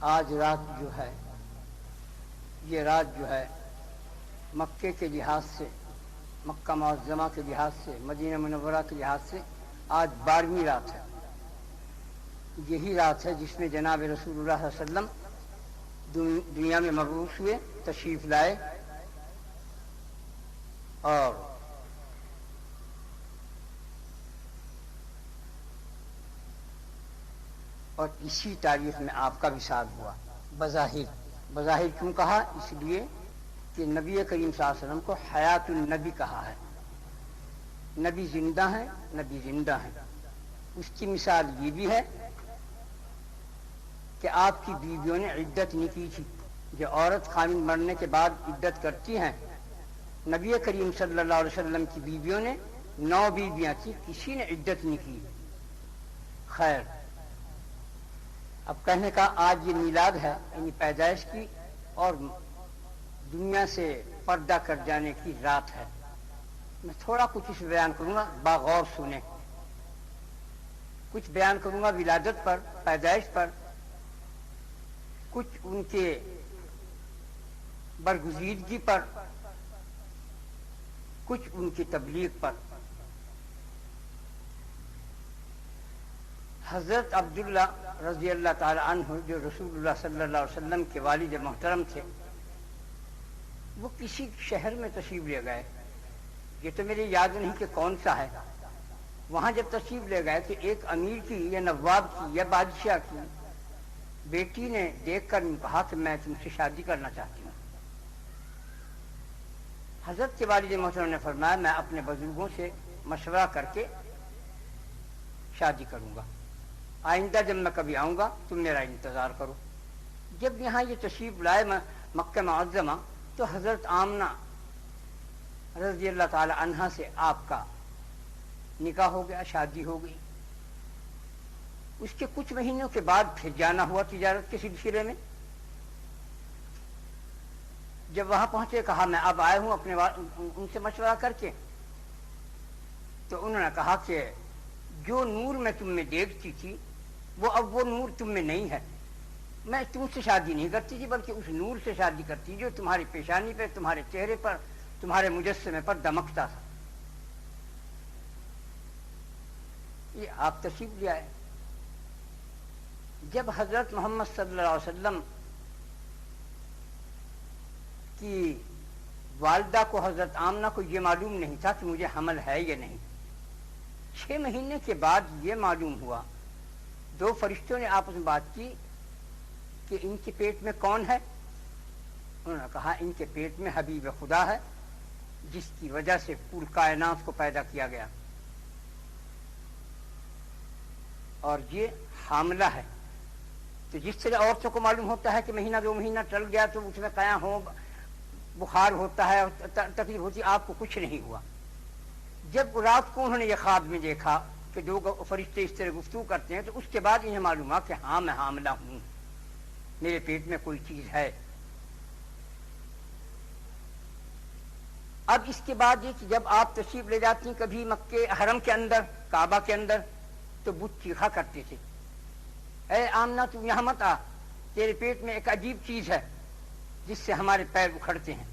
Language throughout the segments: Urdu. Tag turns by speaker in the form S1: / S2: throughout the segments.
S1: آج رات جو ہے یہ رات جو ہے مکے کے لحاظ سے، مکہ معظمہ کے لحاظ سے، مدینہ منورہ کے لحاظ سے آج 12ویں رات ہے۔ یہی رات ہے جس میں جناب رسول اللہ صلی اللہ علیہ وسلم دنیا میں مبعوث ہوئے، تشریف لائے، اور اسی تاریخ میں آپ کا وصال ہوا۔ بظاہر کیوں کہا؟ اس لیے کہ نبی کریم صلی اللہ علیہ وسلم کو حیات النبی کہا ہے، نبی زندہ ہیں، نبی زندہ ہیں۔ اس کی مثال یہ بھی ہے کہ آپ کی بیویوں نے عدت نہیں کی تھی۔ جو عورت خامد مرنے کے بعد عدت کرتی ہیں، نبی کریم صلی اللہ علیہ وسلم کی بیویوں نے 9 بیویاں تھیں، کسی نے عدت نہیں کی۔ خیر، اب کہنے کا آج یہ میلاد ہے، یعنی پیدائش کی اور دنیا سے پردہ کر جانے کی رات ہے۔ میں تھوڑا کچھ اس بیان کروں گا، باغور سنیں۔ کچھ بیان کروں گا ولادت پر، پیدائش پر، کچھ ان کے برگزیدگی پر، کچھ ان کی تبلیغ پر۔ حضرت عبداللہ رضی اللہ تعالی عنہ جو رسول اللہ صلی اللہ علیہ وسلم کے والد محترم تھے، وہ کسی شہر میں تشریف لے گئے، یہ تو میرے یاد نہیں کہ کون سا ہے۔ وہاں جب تشریف لے گئے تو ایک امیر کی یا نواب کی یا بادشاہ کی بیٹی نے دیکھ کر کہا کہ میں تم سے شادی کرنا چاہتی ہوں۔ حضرت کے والد محترم نے فرمایا میں اپنے بزرگوں سے مشورہ کر کے شادی کروں گا، آئندہ جب میں کبھی آؤں گا تم میرا انتظار کرو۔ جب یہاں یہ تشریف لائے مکہ معظمہ تو حضرت آمنہ رضی اللہ تعالی عنہا سے آپ کا نکاح ہو گیا، شادی ہو گئی۔ اس کے کچھ مہینوں کے بعد پھر جانا ہوا تجارت کے سلسلے میں۔ جب وہاں پہنچے کہا میں اب آیا ہوں اپنے ان سے مشورہ کر کے، تو انہوں نے کہا کہ جو نور میں تم میں دیکھتی تھی اب وہ نور تم میں نہیں ہے۔ میں تم سے شادی نہیں کرتی تھی بلکہ اس نور سے شادی کرتی جو تمہاری پیشانی پہ، تمہارے چہرے پر، تمہارے مجسمے پر دمکتا تھا۔ یہ آپ تشریف لے آئے۔ جب حضرت محمد صلی اللہ علیہ وسلم کی والدہ کو، حضرت آمنہ کو یہ معلوم نہیں تھا کہ مجھے حمل ہے یا نہیں، 6 مہینے کے بعد یہ معلوم ہوا، 2 فرشتوں نے آپس میں بات کی کہ ان کے پیٹ میں کون ہے؟ انہوں نے کہا ان کے پیٹ میں حبیب خدا ہے جس کی وجہ سے پور کائنات کو پیدا کیا گیا، اور یہ حاملہ ہے۔ تو جس طرح عورتوں کو معلوم ہوتا ہے کہ مہینہ 2 مہینہ چل گیا تو اس میں قیاں ہو، بخار ہوتا ہے، تکلیف ہوتی، آپ کو کچھ نہیں ہوا۔ جب رات کو انہوں نے یہ خواب میں دیکھا کہ 2 فرشتے اس طرح گفتگو کرتے ہیں تو اس کے بعد انہیں معلوم ہوا کہ ہاں میں حاملہ ہوں، میرے پیٹ میں کوئی چیز ہے۔ اب اس کے بعد یہ کہ جب آپ تشریف لے جاتی ہیں کبھی مکے حرم کے اندر، کعبہ کے اندر، تو بت چیخا کرتے تھے اے آمنہ تو یہاں مت آ، تیرے پیٹ میں ایک عجیب چیز ہے جس سے ہمارے پیر اکھڑتے ہیں۔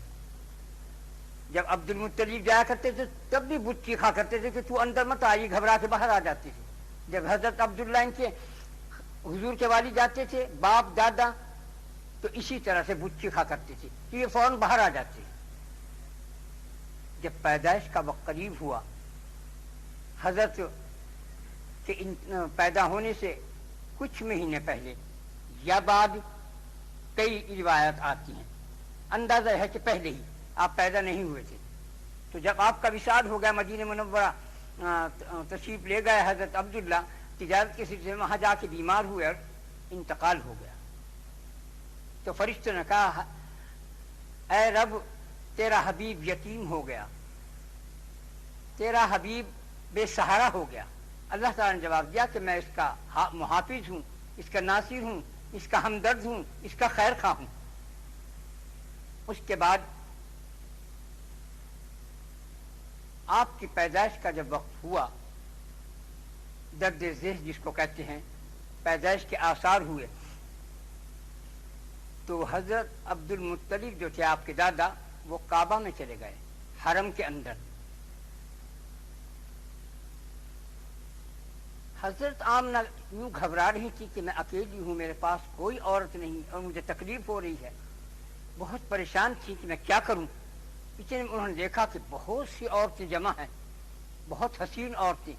S1: جب عبد المطلب جایا کرتے تھے تب بھی بت چیخا کرتے تھے کہ تو اندر مت آ، یہ گھبرا کے باہر آ جاتے تھے۔ جب حضرت عبداللہ ان کے حضور کے والد جاتے تھے، باپ دادا، تو اسی طرح سے بت چیخا کرتے تھے کہ یہ فوراً باہر آ جاتے ہیں۔ جب پیدائش کا وقت قریب ہوا، حضرت کے پیدا ہونے سے کچھ مہینے پہلے یا بعد کئی روایات آتی ہیں، اندازہ ہے کہ پہلے ہی آپ پیدا نہیں ہوئے تھے۔ تو جب آپ کا وصال ہو گیا، مدینہ منورہ تشریف لے گئے حضرت عبداللہ تجارت کے سلسلے میں، وہاں جا کے بیمار ہوئے اور انتقال ہو گیا۔ تو فرشتوں نے کہا اے رب تیرا حبیب یتیم ہو گیا، تیرا حبیب بے سہارا ہو گیا۔ اللہ تعالیٰ نے جواب دیا کہ میں اس کا محافظ ہوں، اس کا ناصر ہوں، اس کا ہمدرد ہوں، اس کا خیر خواہ ہوں۔ اس کے بعد آپ کی پیدائش کا جب وقت ہوا، درد ذہن جس کو کہتے ہیں، پیدائش کے آثار ہوئے، تو حضرت عبد المطلب جو تھے آپ کے دادا وہ کعبہ میں چلے گئے حرم کے اندر. حضرت آمنہ یوں گھبرا رہی تھی کہ میں اکیلی ہوں, میرے پاس کوئی عورت نہیں اور مجھے تکلیف ہو رہی ہے, بہت پریشان تھی کہ میں کیا کروں. اتنے میں انہوں نے دیکھا کہ بہت سی عورتیں جمع ہیں, بہت حسین عورتیں,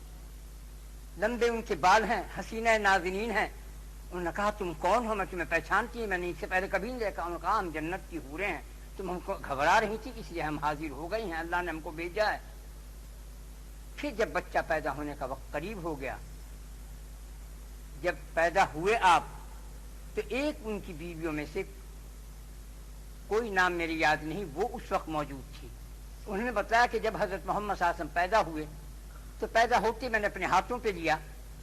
S1: لمبے ان کے بال ہیں, حسینہ نازنین ہیں. انہوں نے کہا تم کون ہو, میں تمہیں پہچانتی ہوں, میں نے اس سے پہلے کبھی نہیں دیکھا. انہوں نے کہا ہم جنت کی حوریں ہیں, تم ہم کو گھبرا رہی تھی اس لیے ہم حاضر ہو گئی ہیں, اللہ نے ہم کو بھیجا ہے. پھر جب بچہ پیدا ہونے کا وقت قریب ہو گیا, جب پیدا ہوئے آپ, تو ایک ان کی بیویوں میں سے کوئی نام میری یاد نہیں, وہ اس وقت موجود تھی. انہوں نے بتایا کہ جب حضرت محمد صلی اللہ علیہ وسلم پیدا ہوئے تو پیدا ہوتے میں نے اپنے ہاتھوں پہ لیا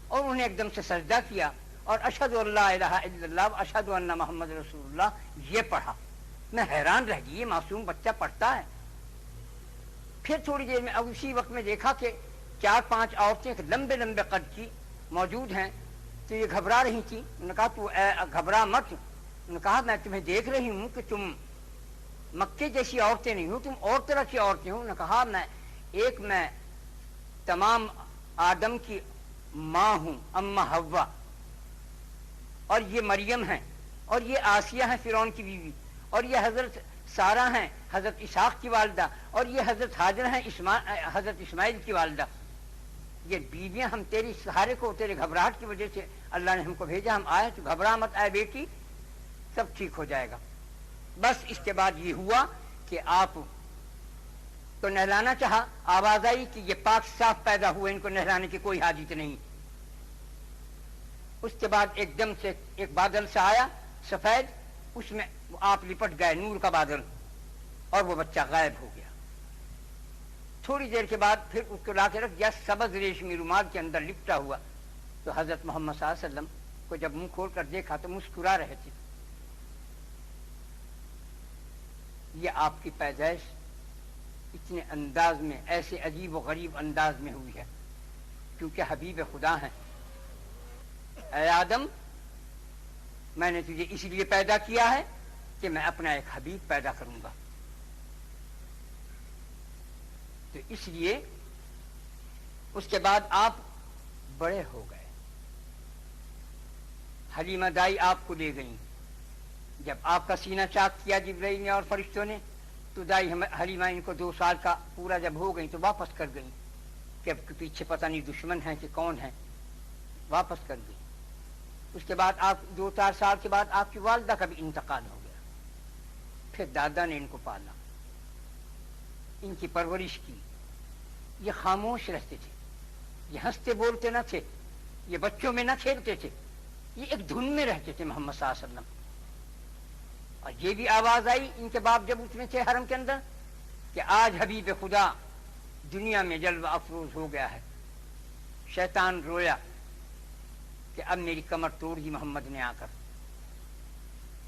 S1: اور انہیں ایک دم سے سجدہ کیا اور اشہد ان لا الہ الا اللہ اشہد ان محمد رسول اللہ یہ پڑھا. میں حیران رہ گئی, یہ معصوم بچہ پڑھتا ہے. پھر تھوڑی دیر میں اب اسی وقت میں دیکھا کہ 4-5 عورتیں لمبے لمبے قد کی موجود ہیں, تو یہ گھبرا رہی تھی. انہوں نے کہا تو گھبرا مت. انہوں نے کہا میں تمہیں دیکھ رہی ہوں کہ تم مکے جیسی عورتیں نہیں ہو, تم اور طرح کی عورتیں ہو. انہوں نے کہا میں تمام آدم کی ماں ہوں, اماں حوا, اور یہ مریم ہیں, اور یہ آسیہ ہیں فرعون کی بیوی, اور یہ حضرت سارہ ہیں حضرت اسحاق کی والدہ, اور یہ حضرت ہاجر ہیں حضرت اسماعیل کی والدہ. یہ بیویاں ہم تیری سہارے کو, تیرے گھبراہٹ کی وجہ سے اللہ نے ہم کو بھیجا, ہم آئے, تو گھبرا مت آئے بیٹی, سب ٹھیک ہو جائے گا. بس اس کے بعد یہ ہوا کہ آپ تو نہلانا چاہا, آواز آئی کہ یہ پاک صاف پیدا ہوئے, ان کو نہلانے کی کوئی حاجت نہیں. اس کے بعد ایک دم سے ایک بادل سے آیا سفید, اس میں آپ لپٹ گئے, نور کا بادل, اور وہ بچہ غائب ہو گیا. تھوڑی دیر کے بعد پھر اس کو لا کے رکھ دیا سبز ریشمی رومال کے اندر لپٹا ہوا. تو حضرت محمد صلی اللہ علیہ وسلم کو جب منہ کھول کر دیکھا تو مسکرا رہے تھے. یہ آپ کی پیدائش اتنے انداز میں, ایسے عجیب و غریب انداز میں ہوئی ہے کیونکہ حبیب خدا ہیں. اے آدم, میں نے تجھے اس لیے پیدا کیا ہے کہ میں اپنا ایک حبیب پیدا کروں گا. تو اس لیے اس کے بعد آپ بڑے ہو گئے. حلیمہ دائی آپ کو لے گئیں. جب آپ کا سینہ چاک کیا جبرائیل نے اور فرشتوں نے, تو دائی حلیمہ ان کو 2 سال کا پورا جب ہو گئی تو واپس کر گئیں کہ اب پیچھے پتہ نہیں دشمن ہیں کہ کون ہیں, واپس کر گئی. اس کے بعد آپ 2-4 سال کے بعد آپ کی والدہ کا بھی انتقال ہو گیا. پھر دادا نے ان کو پالا, ان کی پرورش کی. یہ خاموش رہتے تھے, یہ ہنستے بولتے نہ تھے, یہ بچوں میں نہ کھیلتے تھے, یہ ایک دھن میں رہتے تھے محمد صلی اللہ علیہ وسلم. اور یہ بھی آواز آئی ان کے باپ جب اس میں تھے حرم کے اندر کہ آج حبیب خدا دنیا میں جلوہ افروز ہو گیا ہے. شیطان رویا کہ اب میری کمر توڑ دی محمد نے آ کر.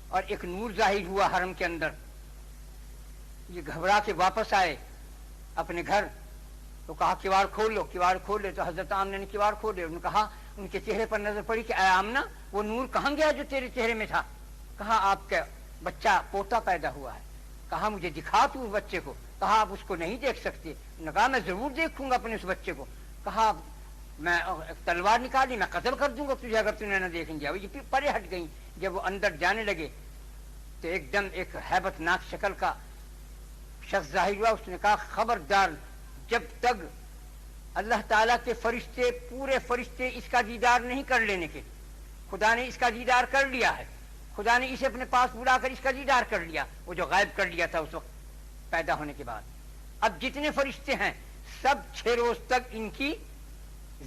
S1: اور ایک نور ظاہر ہوا حرم کے اندر. یہ گھبرا کے واپس آئے اپنے گھر, تو کہا کواڑ کھول لو, کواڑ کھول لے. تو حضرت آمنہ نے کواڑ کھولے. انہوں نے کہا, ان کے چہرے پر نظر پڑی کہ اے آمنہ وہ نور کہاں گیا جو تیرے چہرے میں تھا؟ کہا آپ کا بچہ پوتا پیدا ہوا ہے. کہا مجھے دکھا تو اس بچے کو. کہا آپ اس کو نہیں دیکھ سکتے. انہوں نے کہا میں ضرور دیکھوں گا اپنے اس بچے کو. کہا میں تلوار نکالی, میں قتل کر دوں گا تجھے اگر تم نے نہ دیکھیں گے. یہ پرے ہٹ گئی. جب وہ اندر جانے لگے تو ایک دم ایک ہیبت ناک شکل کا شخص ظاہر ہوا. اس نے کہا خبردار, جب تک اللہ تعالیٰ کے فرشتے پورے فرشتے اس کا دیدار نہیں کر لینے کے, خدا نے اس کا دیدار کر لیا ہے, خدا نے اسے اپنے پاس بلا کر اس کا دیدار کر لیا, وہ جو غائب کر لیا تھا اس وقت پیدا ہونے کے بعد. اب جتنے فرشتے ہیں سب 6 روز تک ان کی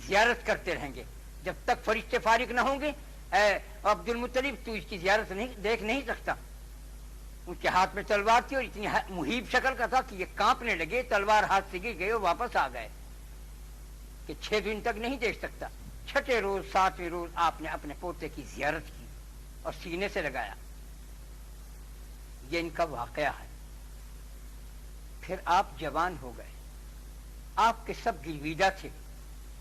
S1: زیارت کرتے رہیں گے. جب تک فرشتے فارغ نہ ہوں گے, اے عبد المطلب تو اس کی زیارت دیکھ نہیں سکتا. ان کے ہاتھ میں تلوار تھی اور اتنی محیب شکل کا تھا کہ یہ کانپنے لگے, تلوار ہاتھ سے گر گئے اور واپس آ گئے کہ 6 دن تک نہیں دیکھ سکتا. 6ٹھے روز 7ویں روز آپ نے اپنے پوتے کی زیارت کی اور سینے سے لگایا. یہ ان کا واقعہ ہے. پھر آپ جوان ہو گئے. آپ کے سب گرویدہ تھے,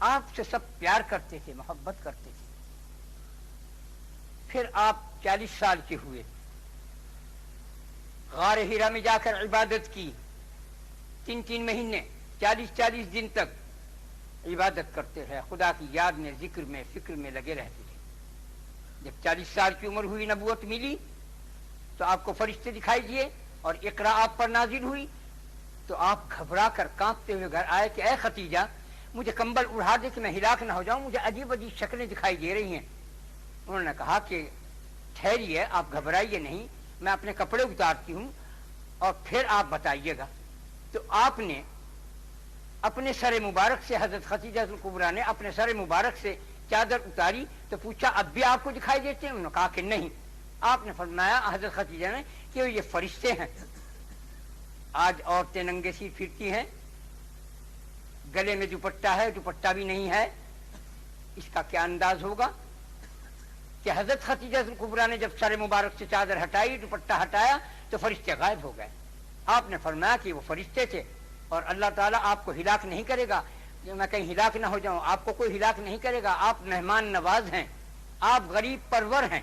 S1: آپ سے سب پیار کرتے تھے, محبت کرتے تھے. پھر آپ 40 سال کے ہوئے غار ہیرا میں جا کر عبادت کی، 3 مہینے 40 دن تک عبادت کرتے رہے، خدا کی یاد میں، ذکر میں، فکر میں لگے رہتے تھے۔ جب 40 سال کی عمر ہوئی، نبوت ملی، تو آپ کو فرشتے دکھائی دیے اور اقرا آپ پر نازل ہوئی، تو آپ گھبرا کر کانپتے ہوئے گھر آئے کہ اے ختیجہ مجھے کمبل اڑا دے کہ میں ہلاک نہ ہو جاؤں، مجھے عجیب عجیب شکلیں دکھائی دے رہی ہیں۔ انہوں نے کہا کہ ٹھہریے، آپ گھبرائیے نہیں، میں اپنے کپڑے اتارتی ہوں اور پھر آپ بتائیے گا۔ تو آپ نے اپنے سر مبارک سے، حضرت خدیجہ کبریٰ نے اپنے سر مبارک سے چادر اتاری تو پوچھا اب بھی آپ کو دکھائی دیتے ہیں؟ انہوں نے کہا کہ نہیں۔ آپ نے فرمایا حضرت خدیجہ نے کہ یہ فرشتے ہیں۔ آج عورتیں ننگے سی پھرتی ہیں، گلے میں دوپٹہ ہے، دوپٹہ بھی نہیں ہے، اس کا کیا انداز ہوگا کہ حضرت خدیجہ کبریٰ نے جب سر مبارک سے چادر ہٹائی، دوپٹہ ہٹایا تو فرشتے غائب ہو گئے۔ آپ نے فرمایا کہ وہ فرشتے تھے اور اللہ تعالیٰ آپ کو ہلاک نہیں کرے گا، میں کہیں ہلاک نہ ہو جاؤں، آپ کو کوئی ہلاک نہیں کرے گا، آپ مہمان نواز ہیں، آپ غریب پرور ہیں،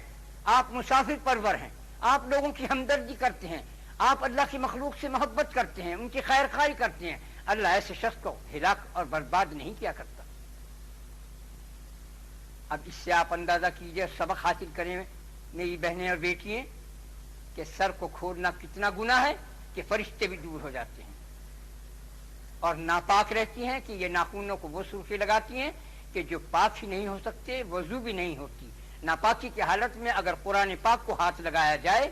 S1: آپ مسافر پرور ہیں، آپ لوگوں کی ہمدردی کرتے ہیں، آپ اللہ کی مخلوق سے محبت کرتے ہیں، ان کی خیر خواہی کرتے ہیں، اللہ ایسے شخص کو ہلاک اور برباد نہیں کیا کرتا۔ اب اس سے آپ اندازہ کیجئے، سبق حاصل کریں میری بہنیں اور بیٹیاں، کہ سر کو کھولنا کتنا گناہ ہے کہ فرشتے بھی دور ہو جاتے ہیں، اور ناپاک رہتی ہیں کہ یہ ناخنوں کو وہ سرخی لگاتی ہیں کہ جو پاک ہی نہیں ہو سکتے، وضو بھی نہیں ہوتی۔ ناپاکی کی حالت میں اگر قرآن پاک کو ہاتھ لگایا جائے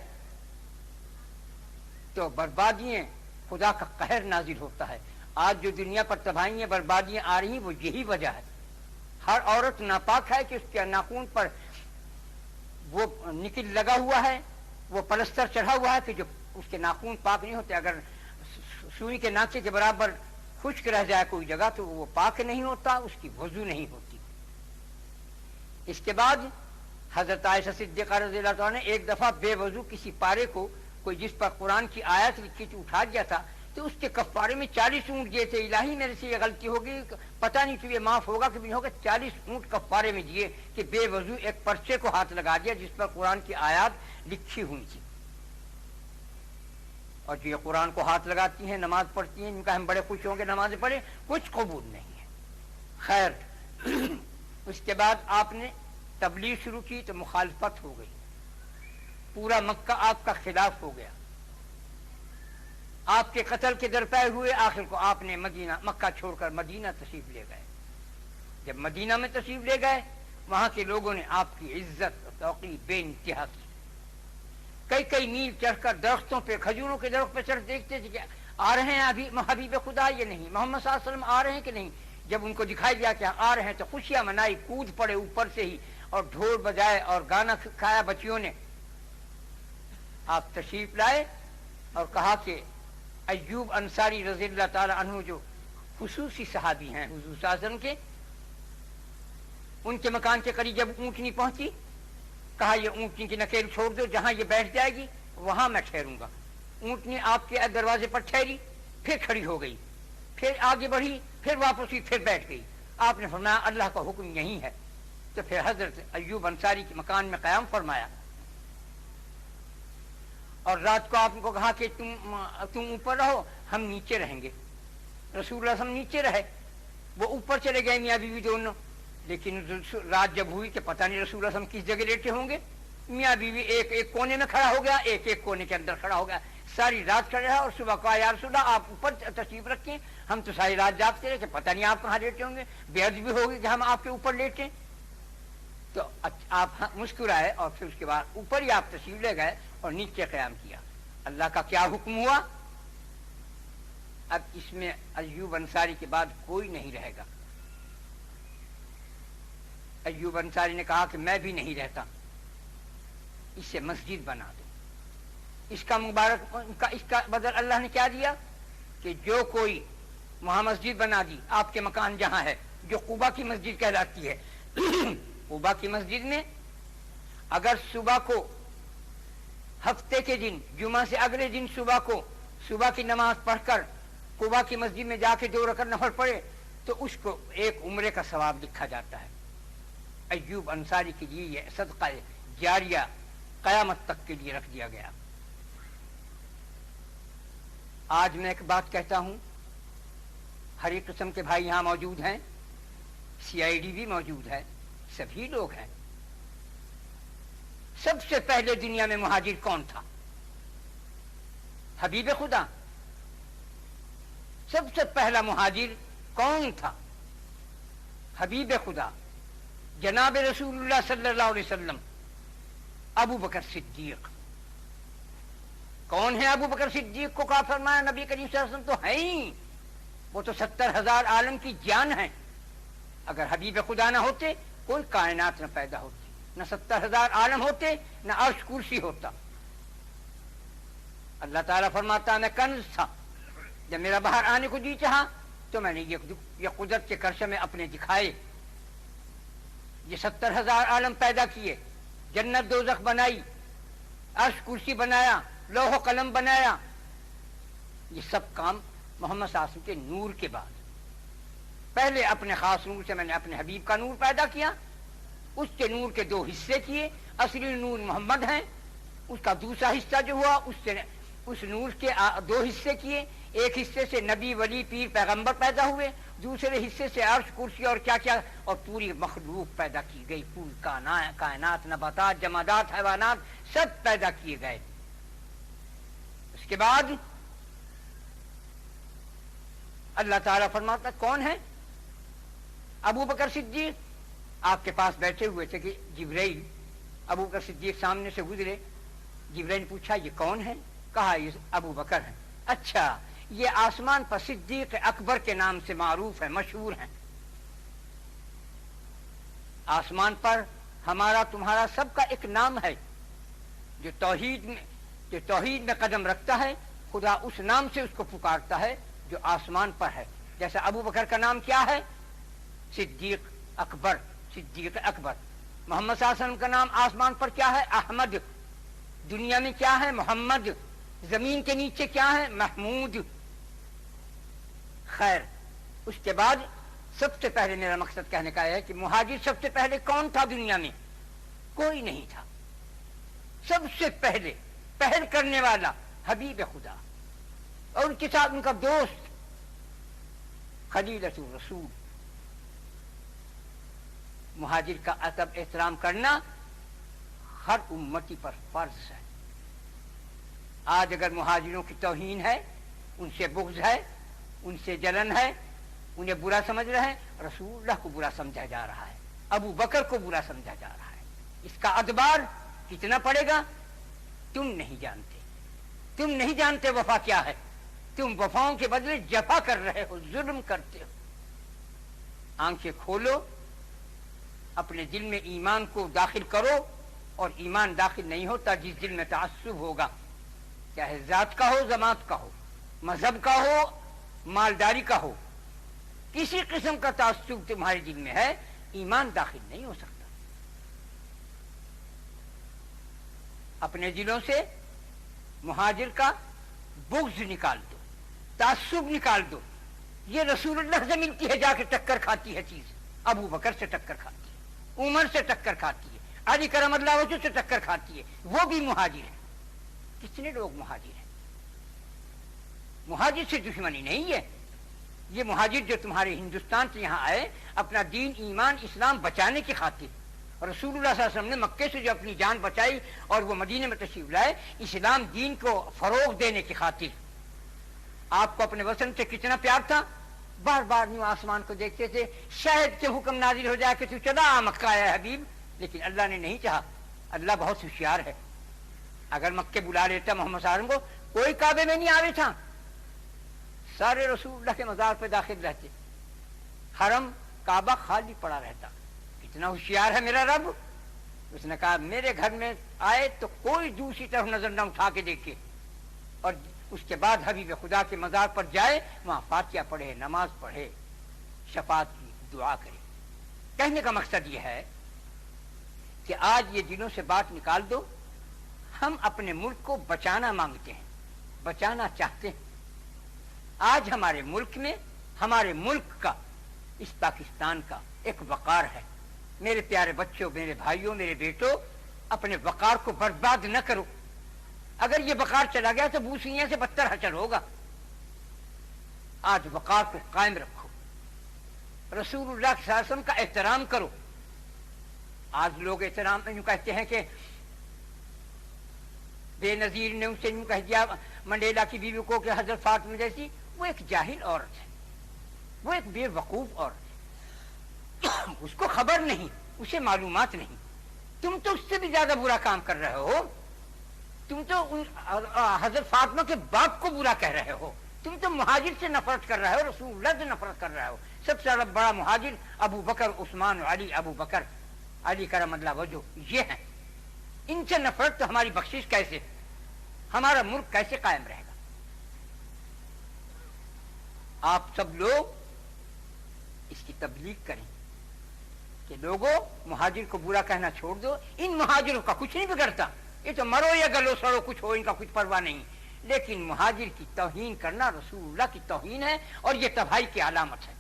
S1: تو بربادیاں، خدا کا قہر نازل ہوتا ہے۔ آج جو دنیا پر تباہیاں بربادیاں آ رہی ہیں وہ یہی وجہ ہے۔ ہر عورت ناپاک ہے کہ اس کے ناخن پر وہ نکل لگا ہوا ہے، وہ پلستر چڑھا ہوا ہے کہ جو اس کے ناخن پاک نہیں ہوتے۔ اگر سوئی کے ناکے کے برابر خشک رہ جائے کوئی جگہ تو وہ پاک نہیں ہوتا، اس کی وضو نہیں ہوتی۔ اس کے بعد حضرت عائشہ صدیقہ رضی اللہ عنہ نے ایک دفعہ بے وضو کسی پارے کو، کوئی جس پر قرآن کی آیت لکھی تھی، اٹھا دیا تھا تو اس کے کفارے میں 40 اونٹ دیے تھے۔ الہی میرے سے یہ غلطی ہوگی، پتہ نہیں تو یہ معاف ہوگا کہ نہیں ہوگا۔ 40 اونٹ کفارے میں دیے کہ بے وضو ایک پرچے کو ہاتھ لگا دیا جس پر قرآن کی آیات لکھی ہوئی تھی۔ اور جو یہ قرآن کو ہاتھ لگاتی ہیں، نماز پڑھتی ہیں، ان کا ہم بڑے خوش ہوں گے نمازیں پڑھیں، کچھ قبول نہیں ہے۔ خیر، اس کے بعد آپ نے تبلیغ شروع کی تو مخالفت ہو گئی، پورا مکہ آپ کا خلاف ہو گیا، آپ کے قتل کے درپے ہوئے۔ آخر کو آپ نے مکہ چھوڑ کر مدینہ تشریف لے گئے۔ جب مدینہ میں تشریف لے گئے، وہاں کے لوگوں نے آپ کی عزت اور توقیر بے انتہا کی۔ کئی میل چڑھ کر درختوں پہ، کھجوروں کے درخت پہ چڑھ دیکھتے تھے کہ آ رہے ہیں ابھی حبیب خدا یہ نہیں، محمد صلی اللہ علیہ وسلم آ رہے ہیں کہ نہیں۔ جب ان کو دکھائی دیا کہ آ رہے ہیں تو خوشیاں منائی، کود پڑے اوپر سے ہی اور ڈھول بجائے اور گانا کھایا بچیوں نے۔ آپ تشریف لائے اور کہا کہ ایوب انصاری رضی اللہ تعالی عنہ جو خصوصی صحابی ہیں حضور صلی اللہ علیہ وسلم کے، ان کے مکان کے قریب جب اونٹنی پہنچی، کہا یہ اونٹنی کی نکیل چھوڑ دو، جہاں یہ بیٹھ جائے گی وہاں میں ٹھہروں گا۔ اونٹنی آپ کے دروازے پر ٹھہری، پھر کھڑی ہو گئی، پھر آگے بڑھی، پھر واپس ہوئی، پھر بیٹھ گئی۔ آپ نے فرمایا اللہ کا حکم یہی ہے۔ تو پھر حضرت ایوب انصاری کے مکان میں قیام فرمایا، اور رات کو آپ کو کہا کہ تم اوپر رہو، ہم نیچے رہیں گے۔ رسول اللہ صلی اللہ علیہ وسلم نیچے رہے، وہ اوپر چلے گئے میاں بیوی دونوں۔ لیکن رات جب ہوئی کہ پتہ نہیں رسول اللہ صلی اللہ علیہ وسلم کس جگہ لیٹے ہوں گے، میاں بیوی ایک کونے میں کھڑا ہو گیا، ایک کونے کے اندر کھڑا ہو گیا، ساری رات کھڑے رہا۔ اور صبح کہا یا رسول اللہ آپ اوپر تشریف رکھیں، ہم تو ساری رات جاگتے رہے کہ پتہ نہیں آپ کہاں لیٹے ہوں گے، بے ادبی ہوگی کہ ہم آپ کے اوپر لیٹیں۔ تو آپ مسکرائے اور پھر اس کے بعد اوپر ہی آپ تشریف لے گئے اور نیچے قیام کیا۔ اللہ کا کیا حکم ہوا؟ اب اس میں ایوب انصاری کے بعد کوئی نہیں رہے گا۔ ایوب انصاری نے کہا کہ میں بھی نہیں رہتا، اس سے مسجد بنا دو۔ اس کا بدل اللہ نے کیا دیا کہ جو کوئی وہاں مسجد بنا دی، آپ کے مکان جہاں ہے جو قباء کی مسجد کہلاتی ہے، قباء کی مسجد میں اگر صبح کو ہفتے کے دن جمعہ سے اگلے دن صبح کو صبح کی نماز پڑھ کر قباء کی مسجد میں جا کے 2 رکعت نفل پڑھے تو اس کو ایک عمرے کا ثواب لکھا جاتا ہے۔ ایوب انصاری کے لیے یہ صدقہ جاریہ قیامت تک کے لیے رکھ دیا گیا۔ آج میں ایک بات کہتا ہوں، ہر ایک قسم کے بھائی یہاں موجود ہیں، سی آئی ڈی بھی موجود ہے، سبھی لوگ ہیں. سب سے پہلے دنیا میں مہاجر کون تھا؟ حبیب خدا. سب سے پہلا مہاجر کون تھا؟ حبیب خدا جناب رسول اللہ صلی اللہ علیہ وسلم، ابو بکر صدیق. کون ہے ابو بکر صدیق کو کہا فرمایا نبی کریم صلی اللہ علیہ وسلم تو ہے ہی، وہ تو 70,000 عالم کی جان ہے. اگر حبیب خدا نہ ہوتے کوئی کائنات نہ پیدا ہوتی، نہ 70,000 عالم ہوتے، نہ عرش کرسی ہوتا. اللہ تعالیٰ فرماتا میں کنز تھا، جب میرا باہر آنے کو جی چاہا تو میں نے یہ قدرت کے کرشمے اپنے دکھائے. یہ 70,000 عالم پیدا کیے، جنت دوزخ بنائی، عرش کرسی بنایا، لوح و قلم بنایا. یہ سب کام محمد صلی اللہ علیہ وسلم کے نور کے بعد. پہلے اپنے خاص نور سے میں نے اپنے حبیب کا نور پیدا کیا، اس کے نور کے 2 حصے کیے. اصلی نور محمد ہیں، اس کا دوسرا حصہ جو ہوا اس نور کے 2 حصے کیے. ایک حصے سے نبی ولی پیر پیغمبر پیدا ہوئے، دوسرے حصے سے عرش کرسی اور کیا کیا اور پوری مخلوق پیدا کی گئی. پوری کائنات، نباتات، جمادات، حیوانات سب پیدا کیے گئے. اس کے بعد اللہ تعالیٰ فرماتا کون ہے؟ ابو بکر صدیق. آپ کے پاس بیٹھے ہوئے تھے کہ جبرائیل. ابو بکر صدیق سامنے سے گزرے. جبرائیل نے پوچھا یہ کون ہے؟ کہا یہ ابو بکر ہے. اچھا، یہ آسمان پر صدیق اکبر کے نام سے معروف ہے، مشہور ہیں. آسمان پر ہمارا تمہارا سب کا ایک نام ہے. جو توحید میں قدم رکھتا ہے خدا اس نام سے اس کو پکارتا ہے جو آسمان پر ہے. جیسا ابو بکر کا نام کیا ہے؟ صدیق اکبر. صدیق اکبر. محمد صلی اللہ علیہ وسلم کا نام آسمان پر کیا ہے؟ احمد. دنیا میں کیا ہے؟ محمد. زمین کے نیچے کیا ہے؟ محمود. خیر، اس کے بعد سب سے پہلے میرا مقصد کہنے کا ہے کہ مہاجر سب سے پہلے کون تھا دنیا میں؟ کوئی نہیں تھا. سب سے پہلے پہل کرنے والا حبیب خدا، اور ان کے ساتھ ان کا دوست خلیلۃ الرسول. مہاجر کا ادب احترام کرنا ہر امتی پر فرض ہے. آج اگر مہاجروں کی توہین ہے، ان سے بغض ہے، ان سے جلن ہے، انہیں برا سمجھ رہے ہیں، رسول اللہ کو برا سمجھا جا رہا ہے، ابو بکر کو برا سمجھا جا رہا ہے. اس کا ادبار کتنا پڑے گا تم نہیں جانتے. تم نہیں جانتے وفا کیا ہے. تم وفاؤں کے بدلے جفا کر رہے ہو، ظلم کرتے ہو. آنکھیں کھولو، اپنے دل میں ایمان کو داخل کرو. اور ایمان داخل نہیں ہوتا جس دل میں تعصب ہوگا، چاہے ذات کا ہو، جماعت کا ہو، مذہب کا ہو، مالداری کا ہو. کسی قسم کا تعصب تمہارے دل میں ہے، ایمان داخل نہیں ہو سکتا. اپنے دلوں سے مہاجر کا بغض نکال دو، تعصب نکال دو. یہ رسول اللہ سے ملتی ہے، جا کے ٹکر کھاتی ہے چیز. ابو بکر سے ٹکر کھاتی ہے، عمر سے ٹکر کھاتی ہے، علی کرم اللہ وجہ سے ٹکر کھاتی ہے. وہ بھی مہاجر ہے. کتنے لوگ مہاجر ہیں؟ مہاجر سے دشمنی نہیں ہے. یہ مہاجر جو تمہارے ہندوستان سے یہاں آئے اپنا دین، ایمان، اسلام بچانے کی خاطر، رسول اللہ صلی اللہ علیہ وسلم نے مکے سے جو اپنی جان بچائی اور وہ مدینے میں تشریف لائے اسلام دین کو فروغ دینے کی خاطر. آپ کو اپنے وطن سے کتنا پیار تھا. بار بار یوں آسمان کو دیکھتے تھے، شاید کہ حکم نازل ہو جائے کہ تو چلا آ مکہ ہے حبیب. لیکن اللہ نے نہیں چاہا. اللہ بہت ہوشیار ہے. اگر مکے بلا لیتا محمد صلی اللہ علیہ وسلم کو، کوئی کعبے میں نہیں آوے تھا، سارے رسول اللہ کے مزار پہ داخل رہتے، حرم کعبہ خالی پڑا رہتا. اتنا ہوشیار ہے میرا رب. اس نے کہا میرے گھر میں آئے تو کوئی دوسری طرف نظر نہ اٹھا کے دیکھے، اور اس کے بعد حبیب خدا کے مزار پر جائے، وہاں فاتحہ پڑھے، نماز پڑھے، شفاعت کی دعا کرے. کہنے کا مقصد یہ ہے کہ آج یہ دلوں سے بات نکال دو. ہم اپنے ملک کو بچانا مانگتے ہیں، بچانا چاہتے ہیں. آج ہمارے ملک میں، ہمارے ملک کا، اس پاکستان کا ایک وقار ہے. میرے پیارے بچوں، میرے بھائیوں، میرے بیٹوں، اپنے وقار کو برباد نہ کرو. اگر یہ وقار چلا گیا تو بوسنیا سے بدتر حشر ہوگا. آج وقار کو قائم رکھو، رسول اللہ صلی اللہ علیہ وسلم کا احترام کرو۔ آج لوگ احترام میں یوں کہتے ہیں کہ بے نظیر نے ان سے یوں کہہ دیا منڈیلا کی بیوی کو کہ حضرت فاطمہ جیسی، وہ ایک جاہل عورت ہے، وہ ایک بے وقوف عورت ہے، اس کو خبر نہیں، اسے معلومات نہیں۔ تم تو اس سے بھی زیادہ برا کام کر رہے ہو، تم تو حضرت فاطمہ کے باپ کو برا کہہ رہے ہو، تم تو مہاجر سے نفرت کر رہے ہو، رسول اللہ سے نفرت کر رہے ہو۔ سب سے زیادہ بڑا مہاجر ابو بکر، عثمان، علی، ابو بکر، علی کرم اللہ وجہ، یہ ہیں۔ ان سے نفرت تو ہماری بخشش کیسے، ہمارا ملک کیسے قائم رہے گا؟ آپ سب لوگ اس کی تبلیغ کریں کہ لوگوں مہاجر کو برا کہنا چھوڑ دو، ان مہاجروں کا کچھ نہیں بگڑتا، یہ تو مرو یا گلو سڑو کچھ ہو، ان کا کچھ پرواہ نہیں، لیکن مہاجر کی توہین کرنا رسول اللہ کی توہین ہے اور یہ تباہی کی علامت ہے۔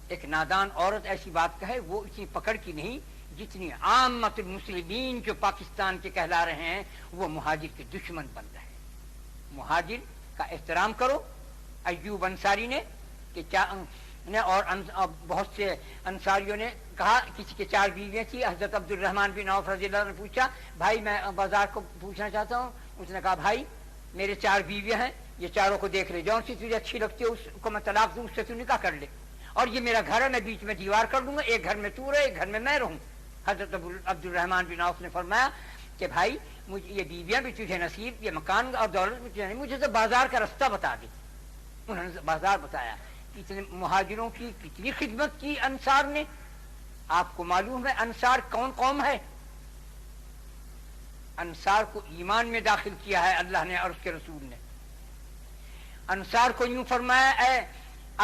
S1: ایک نادان عورت ایسی بات کہے وہ اتنی پکڑ کی نہیں جتنی عامت المسلمین جو پاکستان کے کہلا رہے ہیں وہ مہاجر کے دشمن بن رہے ہیں۔ مہاجر کا احترام کرو۔ ایوب انصاری نے کہ اور بہت سے انصاریوں نے کہا، کسی کے 4 بیویاں تھی، حضرت عبد الرحمن بن عوف رضی اللہ عنہ نے پوچھا بھائی میں بازار کو پوچھنا چاہتا ہوں، اس نے کہا بھائی میرے 4 بیویاں ہیں، یہ چاروں کو دیکھ لے، جون سی تجھے اچھی لگتی ہے اس کو میں طلاق دوں، اس سے تو نکاح کر لے، اور یہ میرا گھر ہے، میں بیچ میں دیوار کر دوں گا، ایک گھر میں تو رہے ایک گھر میں میں رہوں۔ حضرت عبد الرحمن بن عوف نے فرمایا کہ بھائی مجھے یہ بیویاں بھی تجھے نصیب، یہ مکان اور دولت بھی تجھے نہیں، مجھے تو بازار کا رستہ بتا دے۔ انہوں نے بازار بتایا۔ کتنے مہاجروں کی کتنی خدمت کی انصار نے۔ آپ کو معلوم ہے انصار کون قوم ہے؟ انصار کو ایمان میں داخل کیا ہے اللہ نے اور اس کے رسول نے۔ انصار کو یوں فرمایا اے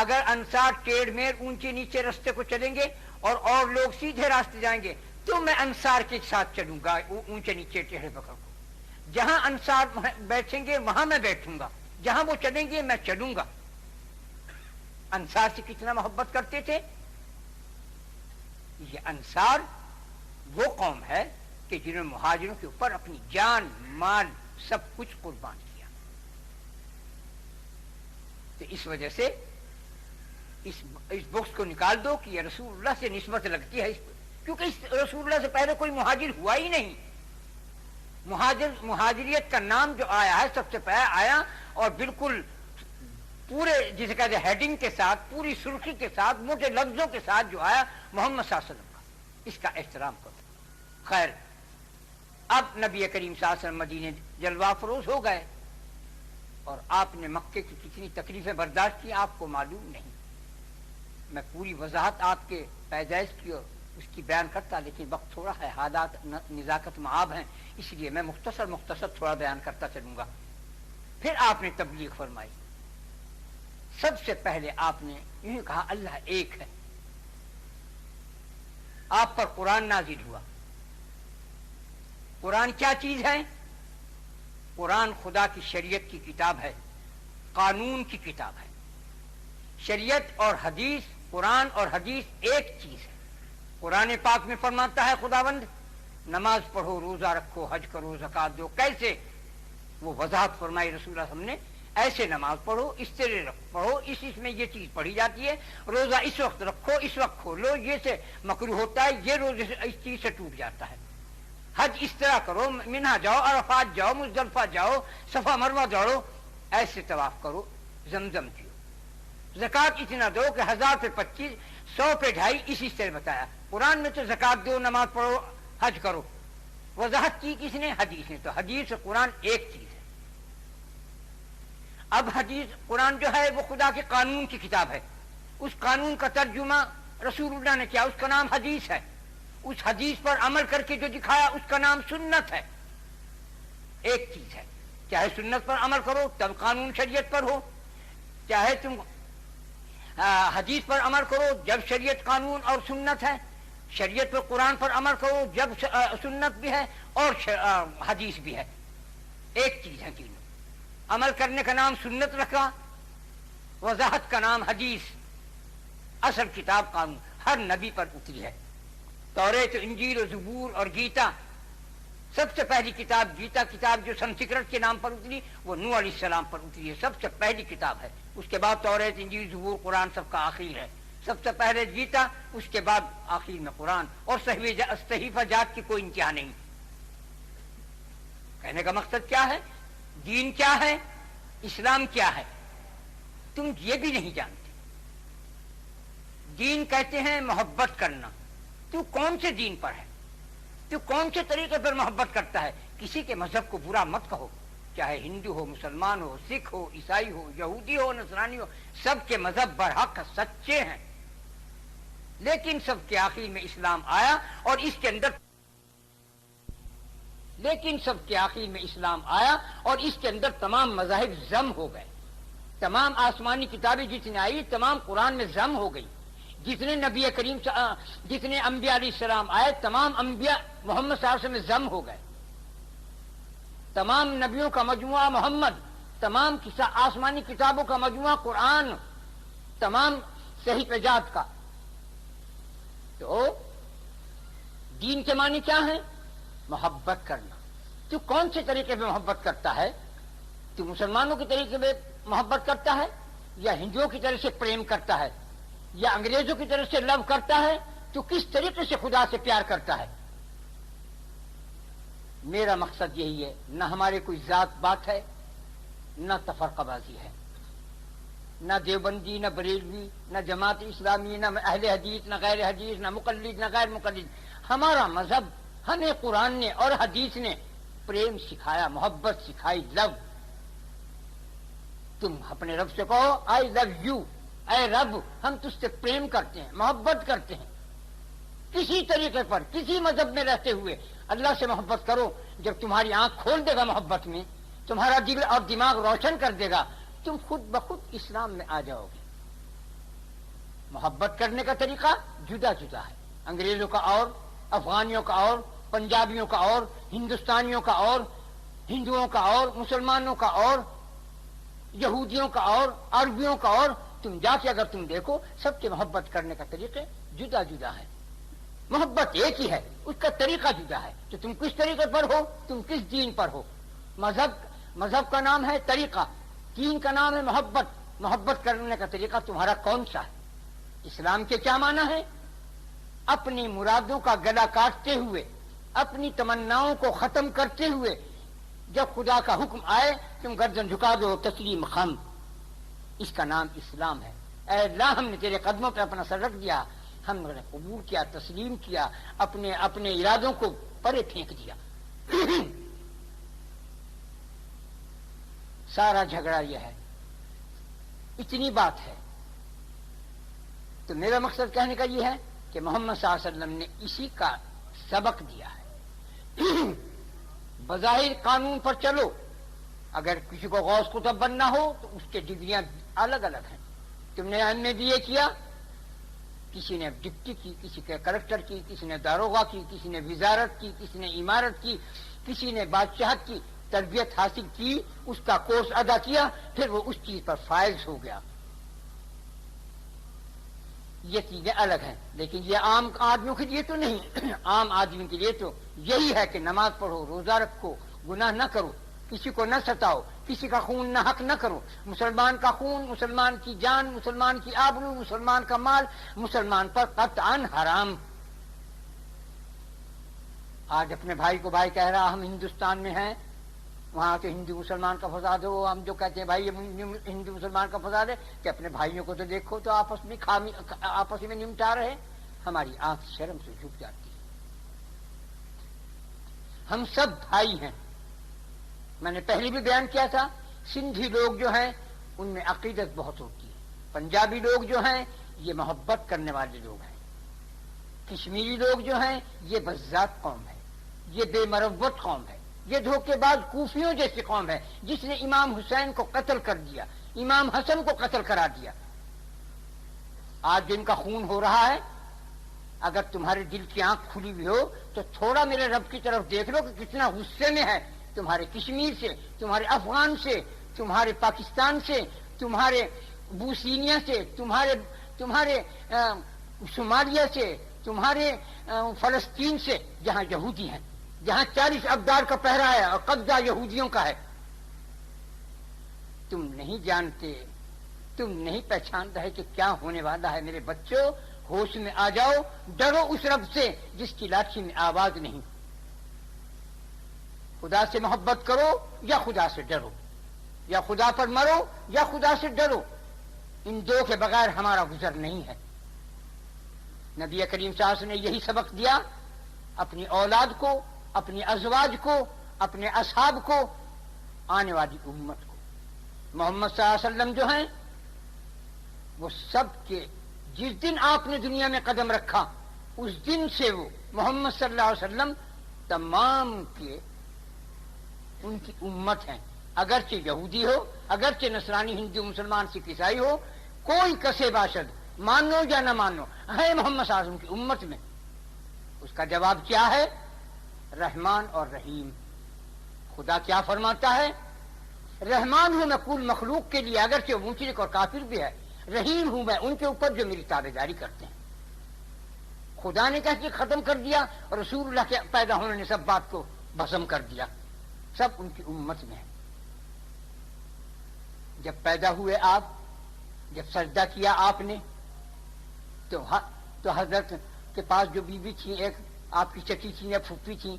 S1: اگر انصار ٹیڑھ میڑ اونچے نیچے رستے کو چلیں گے اور لوگ سیدھے راستے جائیں گے تو میں انصار کے ساتھ چلوں گا اونچے نیچے ٹیڑھے بکر کو۔ جہاں انصار بیٹھیں گے وہاں میں بیٹھوں گا، جہاں وہ چلیں گے میں چلوں گا۔ انصار سے کتنا محبت کرتے تھے۔ یہ انصار وہ قوم ہے کہ جنہوں نے مہاجروں کے اوپر اپنی جان مال سب کچھ قربان کیا۔ تو اس وجہ سے اس بغض کو نکال دو کہ یہ رسول اللہ سے نسبت لگتی ہے، کیونکہ اس رسول اللہ سے پہلے کوئی مہاجر ہوا ہی نہیں۔ مہاجریت کا نام جو آیا ہے سب سے پہلے آیا اور بالکل پورے جسے کہتے ہیں ہیڈنگ کے ساتھ، پوری سرخی کے ساتھ، موٹے لفظوں کے ساتھ جو آیا محمد صلی اللہ علیہ وسلم کا، اس کا احترام کرو۔ خیر اب نبی کریم صلی اللہ علیہ وسلم مدینے جلوہ افروز ہو گئے اور آپ نے مکے کی کتنی تکلیفیں برداشت کی آپ کو معلوم نہیں۔ میں پوری وضاحت آپ کے پیدائش کی اور اس کی بیان کرتا، لیکن وقت تھوڑا ہے، حالات نزاکت معاب ہیں، اس لیے میں مختصر تھوڑا بیان کرتا چلوں گا۔ پھر آپ نے تبلیغ فرمائی۔ سب سے پہلے آپ نے یوں کہا اللہ ایک ہے۔ آپ پر قرآن نازل ہوا۔ قرآن کیا چیز ہے؟ قرآن خدا کی شریعت کی کتاب ہے، قانون کی کتاب ہے۔ شریعت اور حدیث، قرآن اور حدیث ایک چیز ہے۔ قرآن پاک میں فرماتا ہے خداوند نماز پڑھو، روزہ رکھو، حج کرو، زکات دو۔ کیسے؟ وہ وضاحت فرمائی رسول اللہ صلی اللہ علیہ وسلم نے، ایسے نماز پڑھو، اس طرح پڑھو، اس میں یہ چیز پڑھی جاتی ہے، روزہ اس وقت رکھو، اس وقت کھولو، یہ سے مکروہ ہوتا ہے، یہ روزے سے اس چیز سے ٹوٹ جاتا ہے۔ حج اس طرح کرو، منہا جاؤ، عرفات جاؤ، مزدلفہ جاؤ، صفا مروہ دوڑو، ایسے طواف کرو، زمزم پیو۔ زکات اتنا دو کہ 1000 پہ 25، 100 پہ 2.5، اسی طرح بتایا۔ قرآن میں تو زکات دو، نماز پڑھو، حج کرو۔ وضاحت کی کس نے؟ حدیث نے۔ تو حدیث اور قرآن ایک چیز ہے۔ اب حدیث قرآن جو ہے وہ خدا کے قانون کی کتاب ہے، اس قانون کا ترجمہ رسول اللہ نے کیا، اس کا نام حدیث ہے۔ اس حدیث پر عمل کر کے جو دکھایا اس کا نام سنت ہے۔ ایک چیز ہے، چاہے سنت پر عمل کرو تب قانون شریعت پر ہو، چاہے تم حدیث پر عمل کرو جب شریعت قانون اور سنت ہے، شریعت پر قرآن پر عمل کرو جب سنت بھی ہے اور حدیث بھی ہے۔ ایک چیز ہے تینوں۔ عمل کرنے کا نام سنت رکھا، وضاحت کا نام حدیث۔ اصل کتاب قانون ہر نبی پر اتری ہے، توریت، انجیل و زبور اور گیتا سب سے پہلی کتاب گیتا کتاب جو سنسکرت کے نام پر اتری وہ نوح علیہ السلام پر اتری ہے، سب سے پہلی کتاب ہے. اس کے بعد توریت انجیل زبور قرآن سب کا آخر ہے. سب سے پہلے گیتا، اس کے بعد آخر میں قرآن، اور صحیفہ جات کی کوئی انتہا نہیں. کہنے کا مقصد کیا ہے؟ دین کیا ہے، اسلام کیا ہے، تم یہ بھی نہیں جانتے. دین کہتے ہیں محبت کرنا. تو کون سے دین پر ہے؟ تو کون سے طریقے پر محبت کرتا ہے؟ کسی کے مذہب کو برا مت کہو، چاہے ہندو ہو، مسلمان ہو، سکھ ہو، عیسائی ہو، یہودی ہو، نصرانی ہو، سب کے مذہب برحق سچے ہیں. لیکن سب کے آخر میں اسلام آیا اور اس کے اندر تمام مذاہب ضم ہو گئے. تمام آسمانی کتابیں جتنی آئی تمام قرآن میں ضم ہو گئی. جتنے نبی کریم جتنے انبیاء علیہ السلام آئے تمام انبیاء محمد صلی اللہ علیہ وسلم میں ضم ہو گئے. تمام نبیوں کا مجموعہ محمد، تمام آسمانی کتابوں کا مجموعہ قرآن، تمام صحیح پیجات کا. تو دین کے معنی کیا ہے؟ محبت کرنا. تو کون سے طریقے پہ محبت کرتا ہے؟ تو مسلمانوں کے طریقے پہ محبت کرتا ہے، یا ہندوؤں کی طرف سے پریم کرتا ہے، یا انگریزوں کی طرف سے لو کرتا ہے؟ تو کس طریقے سے خدا سے پیار کرتا ہے؟ میرا مقصد یہی ہے، نہ ہمارے کوئی ذات بات ہے، نہ تفرقہ بازی ہے، نہ دیوبندی، نہ بریلوی، نہ جماعت اسلامی، نہ اہل حدیث، نہ غیر حدیث، نہ مقلد، نہ غیر مقلد. ہمارا مذہب، ہمیں قرآن نے اور حدیث نے پریم سکھایا، محبت سکھائی، لو. تم اپنے رب سے کہو آئی لو یو، اے رب ہم تجھ سے پریم کرتے ہیں، محبت کرتے ہیں. کسی طریقے پر، کسی مذہب میں رہتے ہوئے اللہ سے محبت کرو. جب تمہاری آنکھ کھول دے گا محبت میں، تمہارا دل اور دماغ روشن کر دے گا، تم خود بخود اسلام میں آ جاؤ گے. محبت کرنے کا طریقہ جدا جدا ہے. انگریزوں کا اور، افغانیوں کا اور، پنجابیوں کا اور، ہندوستانیوں کا اور، ہندوؤں کا اور، مسلمانوں کا اور، یہودیوں کا اور، عربیوں کا اور. تم جا کے اگر تم دیکھو سب کے محبت کرنے کا طریقے جدا جدا ہے. محبت ایک ہی ہے، اس کا طریقہ جدا ہے. تو تم کس طریقے پر ہو، تم کس دین پر ہو. مذہب کا نام ہے طریقہ، دین کا نام ہے محبت. محبت کرنے کا طریقہ تمہارا کون سا ہے؟ اسلام کے کیا معنی ہے؟ اپنی مرادوں کا گلا کاٹتے ہوئے، اپنی تمناؤں کو ختم کرتے ہوئے جب خدا کا حکم آئے تم گردن جھکا دو، تسلیم خم. اس کا نام اسلام ہے. اے اللہ ہم نے تیرے قدموں پہ اپنا سر رکھ دیا، ہم نے قبول کیا، تسلیم کیا، اپنے ارادوں کو پرے پھینک دیا. سارا جھگڑا یہ ہے، اتنی بات ہے. تو میرا مقصد کہنے کا یہ ہے کہ محمد صلی اللہ علیہ وسلم نے اسی کا سبق دیا ہے. بظاہر قانون پر چلو، اگر کسی کو غوث قطب بننا ہو تو اس کے ڈگریاں الگ الگ ہیں. تم نے ایم اے بی اے کیا، کسی نے ڈپٹی کی، کسی نے کلکٹر کی، کسی نے داروغہ کی، کسی نے وزارت کی، کسی نے عمارت کی، کسی نے بادشاہت کی. تربیت حاصل کی، اس کا کورس ادا کیا، پھر وہ اس چیز پر فائز ہو گیا. یہ چیزیں الگ ہیں. لیکن یہ عام آدمیوں کے لیے تو نہیں. عام آدمی کے لیے تو یہی ہے کہ نماز پڑھو، روزہ رکھو، گناہ نہ کرو، کسی کو نہ ستاؤ، کسی کا خون نہ حق نہ کرو. مسلمان کا خون، مسلمان کی جان، مسلمان کی آبرو، مسلمان کا مال مسلمان پر قطعاً حرام. آج اپنے بھائی کو بھائی کہہ رہا ہم ہندوستان میں ہیں، وہاں تو ہندو مسلمان کا فساد ہو. ہم جو کہتے ہیں بھائی ہندو مسلمان کا فساد ہے، کہ اپنے بھائیوں کو تو دیکھو تو آپس میں نمٹا رہے. ہماری آنکھ شرم سے جھک جاتی ہے. ہم سب بھائی ہیں. میں نے پہلے بھی بیان کیا تھا، سندھی لوگ جو ہیں ان میں عقیدت بہت ہوتی ہے. پنجابی لوگ جو ہیں یہ محبت کرنے والے لوگ ہیں. کشمیری لوگ جو ہیں یہ بذات قوم ہے، یہ بے مروت قوم ہے، یہ دھوکے باز کوفیوں جیسی قوم ہے جس نے امام حسین کو قتل کر دیا، امام حسن کو قتل کرا دیا. آج جن کا خون ہو رہا ہے، اگر تمہارے دل کی آنکھ کھلی ہوئی ہو تو تھوڑا میرے رب کی طرف دیکھ لو کہ کتنا غصے میں ہے تمہارے کشمیر سے، تمہارے افغان سے، تمہارے پاکستان سے، تمہارے بوسینیا سے، تمہارے صومالیہ سے، تمہارے فلسطین سے جہاں یہودی ہیں. جہاں 40 ابدار کا پہرا ہے اور قبضہ یہودیوں کا ہے. تم نہیں جانتے، تم نہیں پہچان رہے کہ کیا ہونے والا ہے. میرے بچوں، ہوش میں آ جاؤ، ڈرو اس رب سے جس کی لاٹھی میں آواز نہیں. خدا سے محبت کرو یا خدا سے ڈرو، یا خدا پر مرو یا خدا سے ڈرو. ان دو کے بغیر ہمارا گزر نہیں ہے. نبی کریم صلی اللہ علیہ وسلم نے یہی سبق دیا اپنی اولاد کو، اپنی ازواج کو، اپنے اصحاب کو، آنے والی امت کو. محمد صلی اللہ علیہ وسلم جو ہیں وہ سب کے، جس دن آپ نے دنیا میں قدم رکھا اس دن سے وہ محمد صلی اللہ علیہ وسلم تمام کے ان کی امت ہیں. اگرچہ یہودی ہو، اگرچہ نصرانی، ہندو، مسلمان، سکھ، عیسائی ہو، کوئی کسے باشد، مانو یا نہ مانو، ہے محمد صلی اللہ علیہ وسلم کی امت میں. اس کا جواب کیا ہے؟ رحمان اور رحیم. خدا کیا فرماتا ہے؟ رحمان ہوں میں کل مخلوق کے لیے، اگرچہ وہ مشرک اور کافر بھی ہے. رحیم ہوں میں ان کے اوپر جو میری تابع داری کرتے ہیں. خدا نے کہہ کے ختم کر دیا اور رسول اللہ کے پیدا ہونے نے سب بات کو بھسم کر دیا. سب ان کی امت میں ہے. جب پیدا ہوئے آپ، جب سجدہ کیا آپ نے، تو حضرت کے پاس جو بی بی تھی، ایک آپ کی چچی تھی یا پھوپھی تھی،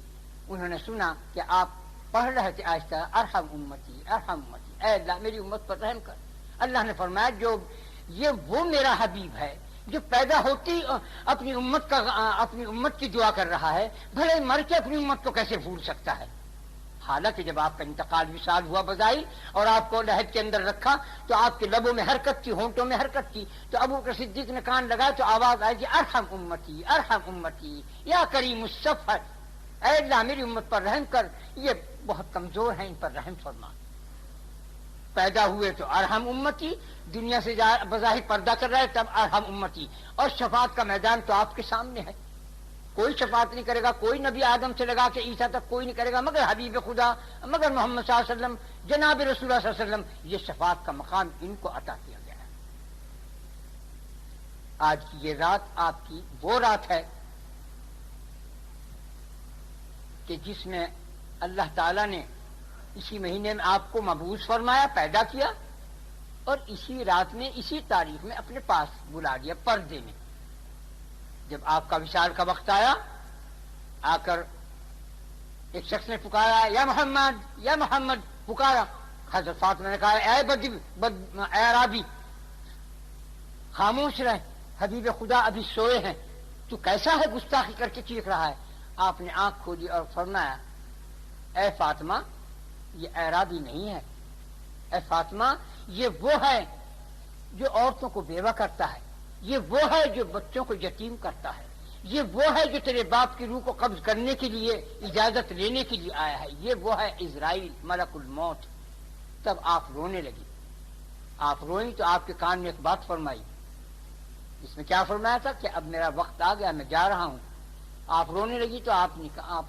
S1: انہوں نے سنا کہ آپ پڑھ رہے تھے آہستہ، ارحم امتی ارحم امتی، اے اللہ میری امت پر رحم کر. اللہ نے فرمایا جو یہ وہ میرا حبیب ہے جو پیدا ہوتی اپنی امت کی دعا کر رہا ہے، بھلے مر کے اپنی امت کو کیسے بھول سکتا ہے. حالانکہ جب آپ کا انتقال وصال ہوا بظاہر اور آپ کو لحد کے اندر رکھا تو آپ کے لبوں میں حرکت تھی، ہونٹوں میں حرکت تھی. تو ابو بکر صدیق نے کان لگایا تو آواز آئی کہ ارحم امتی ارحم امتی یا کریم الصفحت، اے اللہ میری امت پر رحم کر، یہ بہت کمزور ہیں، ان پر رحم فرما. پیدا ہوئے تو ارحم امتی، دنیا سے بظاہر پردہ کر رہے تب ارحم امتی. اور شفاعت کا میدان تو آپ کے سامنے ہے. کوئی شفاعت نہیں کرے گا، کوئی نبی آدم سے لگا کے عیسیٰ تک کوئی نہیں کرے گا مگر حبیب خدا، مگر محمد صلی اللہ علیہ وسلم، جناب رسول اللہ صلی اللہ علیہ وسلم. یہ شفاعت کا مقام ان کو عطا کیا گیا ہے. آج کی یہ رات آپ کی وہ رات ہے کہ جس میں اللہ تعالی نے اسی مہینے میں آپ کو مبعوث فرمایا، پیدا کیا، اور اسی رات میں اسی تاریخ میں اپنے پاس بلا لیا پردے میں. جب آپ کا وصال کا وقت آیا، آ کر ایک شخص نے پکارا یا محمد یا محمد پکارا. حضرت فاطمہ نے کہا اے عرابی خاموش رہے، حبیب خدا ابھی سوئے ہیں، تو کیسا ہے گستاخی کر کے چیخ رہا ہے. آپ نے آنکھ کھولی اور فرمایا اے فاطمہ یہ اعرابی نہیں ہے، اے فاطمہ یہ وہ ہے جو عورتوں کو بیوہ کرتا ہے، یہ وہ ہے جو بچوں کو یتیم کرتا ہے، یہ وہ ہے جو تیرے باپ کی روح کو قبض کرنے کے لیے اجازت لینے کے لیے آیا ہے، یہ وہ ہے عزرائیل ملک الموت. تب آپ رونے لگی. آپ روئی تو آپ کے کان میں ایک بات فرمائی. اس میں کیا فرمایا تھا کہ اب میرا وقت آ گیا، میں جا رہا ہوں. آپ رونے لگی تو آپ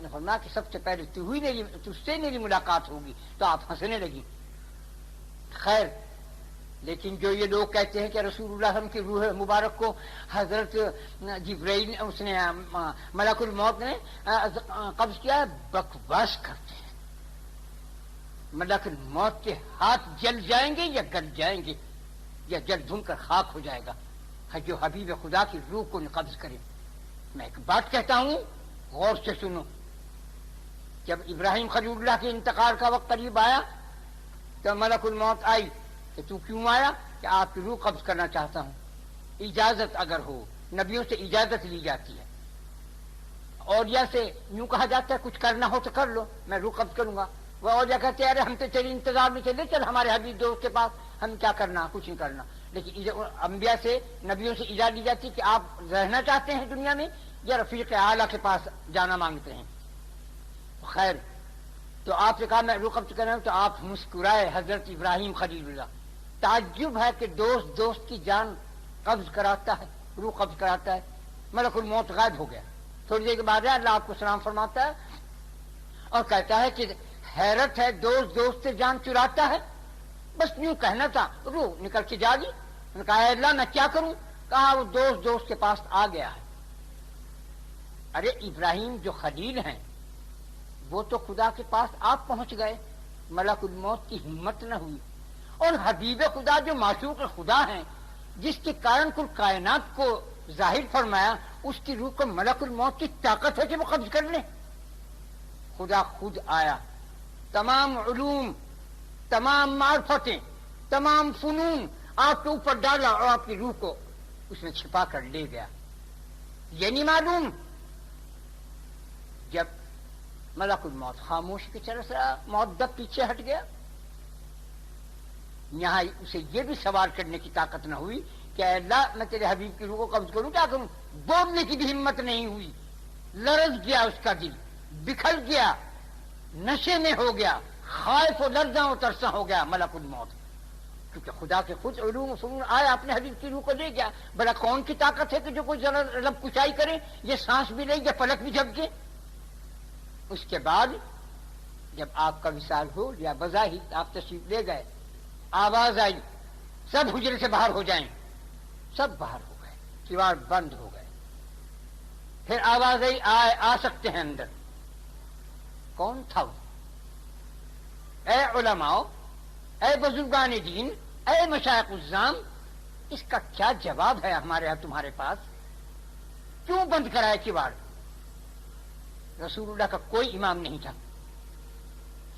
S1: نے فرمایا کہ سب سے پہلے تجھ سے میری ملاقات ہوگی. تو آپ ہنسنے لگی. خیر، لیکن جو یہ لوگ کہتے ہیں کہ رسول اللہ صلی اللہ علیہ وسلم کی روح مبارک کو حضرت جبرائیل اس نے ملک الموت نے قبض کیا ہے، بکواس کرتے ہیں. ملک الموت کے ہاتھ جل جائیں گے یا گل جائیں گے یا جل بھن کر خاک ہو جائے گا جو حبیب خدا کی روح کو قبض کرے. میں ایک بات کہتا ہوں، غور سے سنو. جب ابراہیم خلیل اللہ کے انتقال کا وقت قریب آیا تو ملک الموت آئی کہ تو کیوں آیا؟ کہ آپ کی روح قبض کرنا چاہتا ہوں. اجازت اگر ہو، نبیوں سے اجازت لی جاتی ہے، اولیاء سے یوں کہا جاتا ہے کچھ کرنا ہو تو کر لو، میں روح قبض کروں گا. وہ اولیاء کہتے ہیں ارے ہم تو تیرے انتظار میں چلے، چل ہمارے حبیب دوست کے پاس، ہم کیا کرنا، کچھ نہیں کرنا. لیکن انبیاء سے، نبیوں سے اجازت لی جاتی کہ آپ رہنا چاہتے ہیں دنیا میں یا رفیق اعلیٰ کے پاس جانا مانگتے ہیں. خیر، تو آپ نے کہا میں روح قبض کر رہا ہوں. تو آپ مسکرائے حضرت ابراہیم خلیل اللہ. تعجب ہے کہ دوست کی جان قبض کراتا ہے، روح قبض کراتا ہے. ملک الموت غائب ہو گیا. تھوڑی دیر کے بعد اللہ آپ کو سلام فرماتا ہے اور کہتا ہے کہ حیرت ہے، دوست سے جان چراتا ہے. بس یوں کہنا تھا، روح نکل کے جا گئی. انہوں نے کہا اے اللہ میں کیا کروں؟ کہا وہ دوست کے پاس آ گیا ہے. ارے ابراہیم جو خلیل ہیں، وہ تو خدا کے پاس آپ پہنچ گئے، ملک الموت کی ہمت نہ ہوئی. اور حبیب خدا جو معشوق خدا ہیں، جس کے کارن کل کائنات کو ظاہر فرمایا، اس کی روح کو ملک الموت کی طاقت ہے کہ وہ قبض کر لے. خدا خود آیا، تمام علوم، تمام معرفتیں، تمام فنون آپ کے اوپر ڈالا اور آپ کی روح کو اس میں چھپا کر لے گیا. یہ نہیں معلوم جب ملک الموت خاموش کی طرف سے مؤدب پیچھے ہٹ گیا، یہاں اسے یہ بھی سوال کرنے کی طاقت نہ ہوئی کہ اے اللہ میں تیرے حبیب کی روح کو قبض کروں، کیا کروں؟ بولنے کی بھی ہمت نہیں ہوئی. لرز گیا اس کا دل، بکھر گیا، نشے میں ہو گیا، خائف و لرزاں و ترساں ہو گیا ملک الموت. کیونکہ خدا کے خود علوم و فنون آیا، اپنے حبیب کی روح کو لے گیا. بڑا کون کی طاقت ہے کہ جو کوئی ذرا لب کشائی کرے، یہ سانس بھی لے، یہ پلک بھی جھپکے. اس کے بعد جب آپ کا وصال ہو یا بظاہر آپ تشریف لے گئے، آواز آئی سب حجرے سے باہر ہو جائیں. سب باہر ہو گئے، کیواڑ بند ہو گئے. پھر آواز آئی آ سکتے ہیں اندر. کون تھا وہ؟ اے علماء، اے بزرگان دین، اے مشائخ الزام، اس کا کیا جواب ہے ہمارے ہاں تمہارے پاس؟ کیوں بند کرائے کیواڑ؟ رسول اللہ کا کوئی امام نہیں تھا.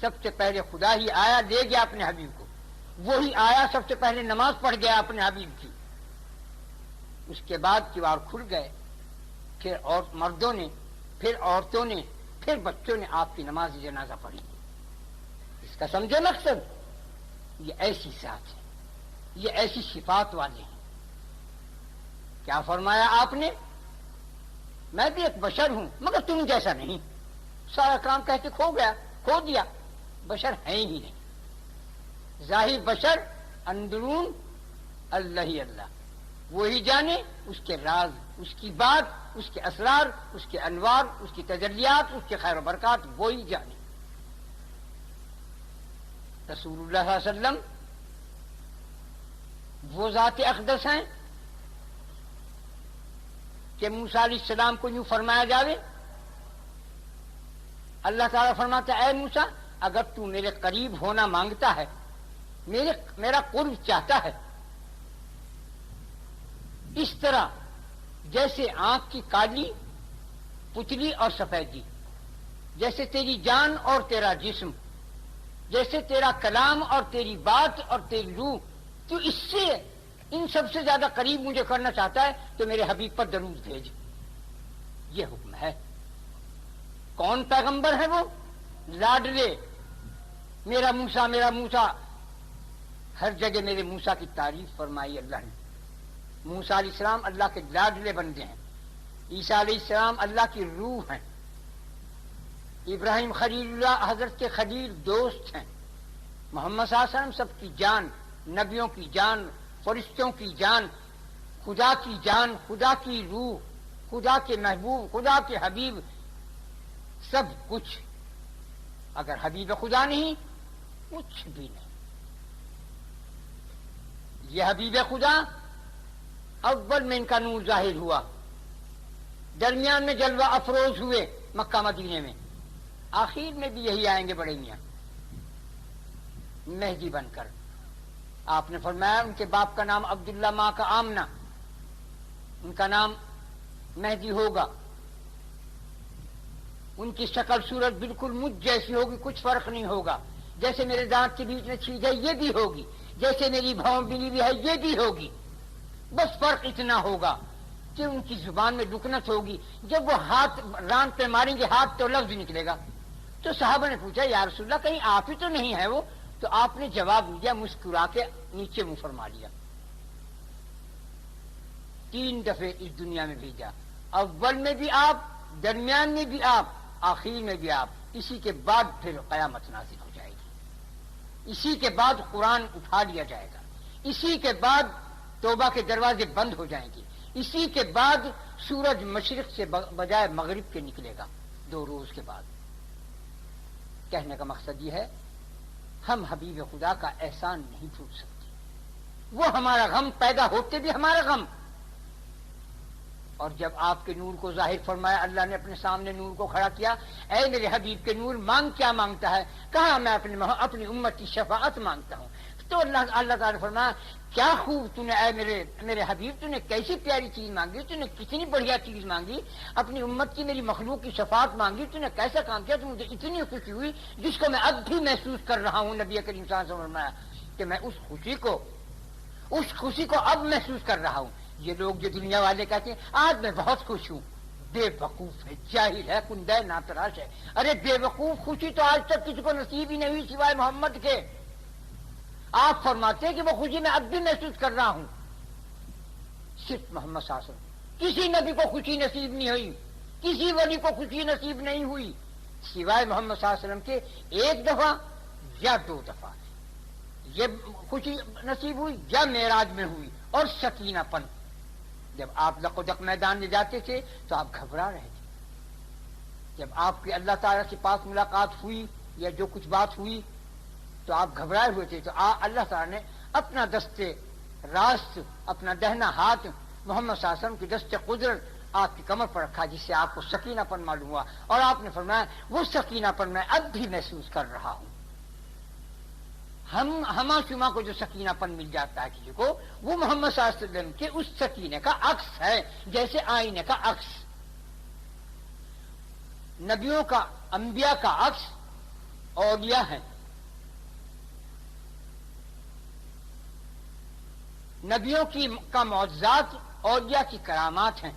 S1: سب سے پہلے خدا ہی آیا، لے گیا اپنے حبیب کو. وہی آیا سب سے پہلے نماز پڑھ گیا اپنے حبیب کی. اس کے بعد کیواڑ کھل گئے. پھر اور مردوں نے، پھر عورتوں نے، پھر بچوں نے آپ کی نماز جنازہ پڑھی. اس کا سمجھے مقصد؟ یہ ایسی ذات ہے، یہ ایسی صفات والے ہیں. کیا فرمایا آپ نے؟ میں بھی ایک بشر ہوں مگر تم جیسا نہیں. سارا کام کہتے کھو دیا. بشر ہے ہی نہیں. ظاہر بشر، اندرون اللہ ہی اللہ. وہی جانے اس کے راز، اس کی بات، اس کے اسرار، اس کے انوار، اس کی تجلیات، اس کے خیر و برکات، وہی جانے. رسول اللہ صلی اللہ علیہ وسلم وہ ذات اقدس ہیں کہ موسیٰ علیہ السلام کو یوں فرمایا جاوے. اللہ تعالیٰ فرماتا ہے اے موسیٰ، اگر تو میرے قریب ہونا مانگتا ہے، میرا قرب چاہتا ہے، اس طرح جیسے آنکھ کی کالی، پتلی اور سفیدی، جیسے تیری جان اور تیرا جسم، جیسے تیرا کلام اور تیری بات اور تیری روح، تو اس سے ان سب سے زیادہ قریب مجھے کرنا چاہتا ہے تو میرے حبیب پر درود بھیج. یہ حکم ہے. کون پیغمبر ہے وہ؟ لاڈلے، میرا موسیٰ، میرا موسیٰ. ہر جگہ میرے موسیٰ کی تعریف فرمائی اللہ نے. موسیٰ علیہ السلام اللہ کے لاڈلے بندے ہیں. عیسیٰ علیہ السلام اللہ کی روح ہیں. ابراہیم خلیل اللہ حضرت کے خلیل دوست ہیں. محمد صلی اللہ علیہ وسلم سب کی جان، نبیوں کی جان، فرشتوں کی جان، خدا کی جان، خدا کی روح، خدا کے محبوب، خدا کے حبیب، سب کچھ. اگر حبیب خدا نہیں، کچھ بھی نہیں. یہ حبیب خدا اول میں ان کا نور ظاہر ہوا، درمیان میں جلوہ افروز ہوئے مکہ مدینے میں، آخر میں بھی یہی آئیں گے بڑے میاں مہدی بن کر. آپ نے فرمایا ان کے باپ کا نام عبداللہ، ماں کا آمنہ، ان کا نام مہدی ہوگا. ان کی شکل صورت بالکل مجھ جیسی ہوگی، کچھ فرق نہیں ہوگا. جیسے میرے دانت کے بیچ میں چھید ہے یہ بھی ہوگی، جیسے میری بھاؤں بلی بھی ہے یہ بھی ہوگی. بس فرق اتنا ہوگا کہ ان کی زبان میں لکنت ہوگی. جب وہ ہاتھ ران پہ ماریں گے ہاتھ تو لفظ نکلے گا. تو صحابہ نے پوچھا یا رسول اللہ کہیں آپ ہی تو نہیں ہے وہ؟ تو آپ نے جواب دیا، مسکرا کے نیچے منہ فرما لیا. 3 دفعے اس دنیا میں بھیجا، اول میں بھی آپ، درمیان میں بھی آپ، آخر میں بھی آپ. اسی کے بعد پھر قیامت نازل ہو جائے گی. اسی کے بعد قرآن اٹھا لیا جائے گا. اسی کے بعد توبہ کے دروازے بند ہو جائیں گے. اسی کے بعد سورج مشرق سے بجائے مغرب کے نکلے گا 2 روز کے بعد. کہنے کا مقصد یہ ہے ہم حبیب خدا کا احسان نہیں بھول سکتے. وہ ہمارا غم پیدا ہوتے بھی ہمارا غم، اور جب آپ کے نور کو ظاہر فرمایا، اللہ نے اپنے سامنے نور کو کھڑا کیا، اے میرے حبیب کے نور مانگ، کیا مانگتا ہے؟ کہا میں اپنی امت کی شفاعت مانگتا ہوں۔ تو اللہ تعالیٰ نے فرمایا کیا خوب تو نے اے میرے حبیب، تو نے کیسی پیاری چیز مانگی، تو نے کتنی بڑھیا چیز مانگی، اپنی امت کی میری مخلوق کی شفاعت مانگی، تو نے کیسا کام کیا، تو مجھے اتنی خوشی ہوئی جس کو میں اب بھی محسوس کر رہا ہوں۔ نبی کریم صلی اللہ علیہ وسلم نے فرمایا کہ میں اس خوشی کو اب محسوس کر رہا ہوں۔ یہ لوگ جو دنیا والے کہتے ہیں آج میں بہت خوش ہوں، بے وقوف ہے، جاہل ہے، کندہ ناتراش ہے۔ ارے بے وقوف، خوشی تو آج تک کسی کو نصیب ہی نہیں ہوئی سوائے محمد کے۔ آپ فرماتے ہیں کہ وہ خوشی میں اب بھی محسوس کر رہا ہوں، صرف محمد صلی اللہ علیہ وسلم۔ کسی نبی کو خوشی نصیب نہیں ہوئی، کسی ولی کو خوشی نصیب نہیں ہوئی سوائے محمد صلی اللہ علیہ وسلم کے، ایک دفعہ یا 2 دفعہ یہ خوشی نصیب ہوئی، یا معراج میں ہوئی۔ اور سکینہ پن، جب آپ لقدق میدان میں جاتے تھے تو آپ گھبرا رہے تھے، جب آپ کی اللہ تعالیٰ کے پاس ملاقات ہوئی یا جو کچھ بات ہوئی تو آپ گھبرائے ہوئے تھے، تو اللہ تعالیٰ نے اپنا دستے راست، اپنا دہنا ہاتھ محمد صلی اللہ علیہ وسلم کی دست قدرت آپ کی کمر پر رکھا، جس سے آپ کو سکینہ پن معلوم ہوا، اور آپ نے فرمایا وہ سکینہ پن میں اب بھی محسوس کر رہا ہوں۔ ہما شما کو جو سکینہ پن مل جاتا ہے کسی کو، وہ محمد صلی اللہ علیہ وسلم کے اس سکینے کا عکس ہے، جیسے آئینے کا عکس۔ نبیوں کا، انبیاء کا عکس اولیاء ہیں، نبیوں کا معجزات اولیاء کی کرامات ہیں۔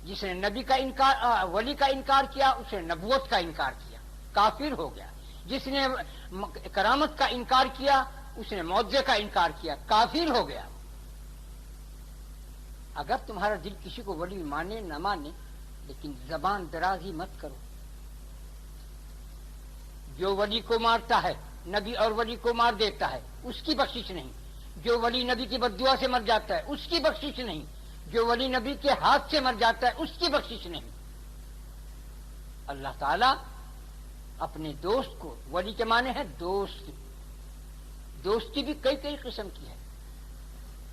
S1: جس نے نبی کا انکار، ولی کا انکار کیا، اس نے نبوت کا انکار کیا، کافر ہو گیا۔ جس نے کرامت کا انکار کیا، اس نے معجزے کا انکار کیا، کافر ہو گیا۔ اگر تمہارا دل کسی کو ولی مانے نہ مانے، لیکن زبان درازی مت کرو۔ جو ولی کو مارتا ہے، نبی اور ولی کو مار دیتا ہے، اس کی بخشش نہیں۔ جو ولی نبی کی بد دعا سے مر جاتا ہے، اس کی بخشش نہیں۔ جو ولی نبی کے ہاتھ سے مر جاتا ہے، اس کی بخشش نہیں۔ اللہ تعالیٰ اپنے دوست کو، ولی کے معنی ہے دوست، دوستی بھی کئی قسم کی ہے،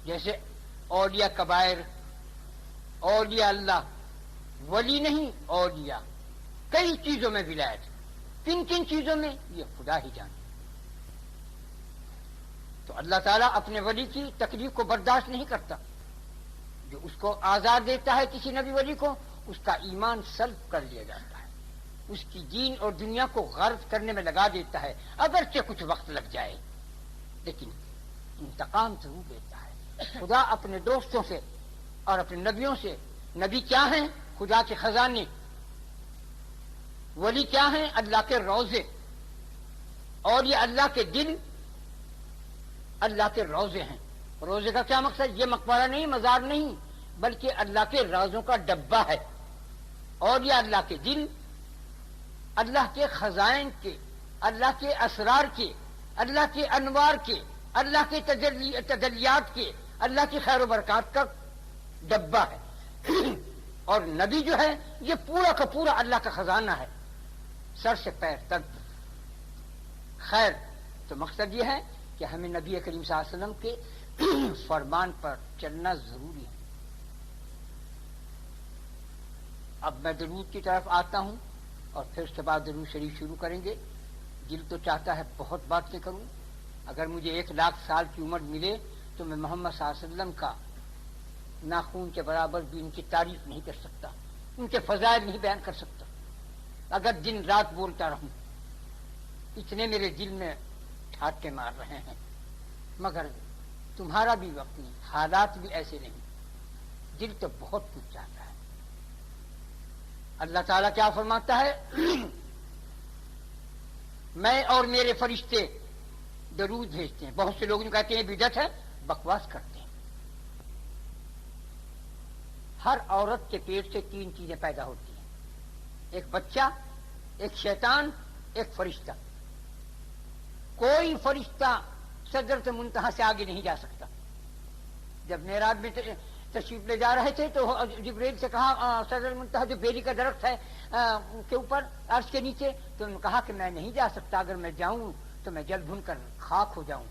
S1: جیسے اولیاء کبائر، اولیاء اللہ، ولی نہیں اولیاء، کئی چیزوں میں ولایت، کن چیزوں میں یہ خدا ہی جانے۔ تو اللہ تعالیٰ اپنے ولی کی تکلیف کو برداشت نہیں کرتا، جو اس کو آزار دیتا ہے کسی نبی ولی کو، اس کا ایمان سلب کر لیا جاتا ہے، اس کی دین اور دنیا کو غرض کرنے میں لگا دیتا ہے، اگرچہ کچھ وقت لگ جائے، لیکن انتقام ضرور دیتا ہے۔ خدا اپنے دوستوں سے اور اپنے نبیوں سے، نبی کیا ہیں؟ خدا کے خزانے، ولی کیا ہیں؟ اللہ کے روزے، اور یہ اللہ کے دل اللہ کے روزے ہیں۔ روزے کا کیا مقصد؟ یہ مقبرہ نہیں، مزار نہیں، بلکہ اللہ کے رازوں کا ڈبہ ہے۔ اور یہ اللہ کے دل اللہ کے خزائن کے، اللہ کے اسرار کے، اللہ کے انوار کے، اللہ کے تجلیات کے، اللہ کی خیر و برکات کا ڈبہ ہے۔ اور نبی جو ہے یہ پورا کا پورا اللہ کا خزانہ ہے، سر سے پیر تک۔ خیر، تو مقصد یہ ہے کہ ہمیں نبی کریم صلی اللہ علیہ وسلم کے فرمان پر چلنا ضروری ہے۔ اب میں درود کی طرف آتا ہوں، اور پھر اس کے بعد درود شریف شروع کریں گے۔ دل تو چاہتا ہے بہت باتیں کروں، اگر مجھے 1,00,000 سال کی عمر ملے تو میں محمد صلی اللہ علیہ وسلم کا ناخون کے برابر بھی ان کی تعریف نہیں کر سکتا، ان کے فضائل نہیں بیان کر سکتا، اگر دن رات بولتا رہوں۔ اتنے میرے دل میں ٹھاٹے مار رہے ہیں، مگر تمہارا بھی وقت نہیں، حالات بھی ایسے نہیں، دل تو بہت کچھ چاہتا ہے۔ اللہ تعالیٰ کیا فرماتا ہے؟ میں اور میرے فرشتے درود بھیجتے ہیں۔ بہت سے لوگ جو کہتے ہیں بدعت ہے، بکواس کرتے ہیں۔ ہر عورت کے پیٹ سے 3 چیزیں پیدا ہوتی ہیں، ایک بچہ، ایک شیطان، ایک فرشتہ۔ کوئی فرشتہ سدرۃ منتہا سے آگے نہیں جا سکتا۔ جب معراج میں تشریف لے جا رہے تھے تو جبریل سے کہا سدرۃ منتہا جو بیری کا درخت ہے کے اوپر عرش کے نیچے، تو انہوں نے کہا کہ میں نہیں جا سکتا، اگر میں جاؤں تو میں جل بھن کر خاک ہو جاؤں۔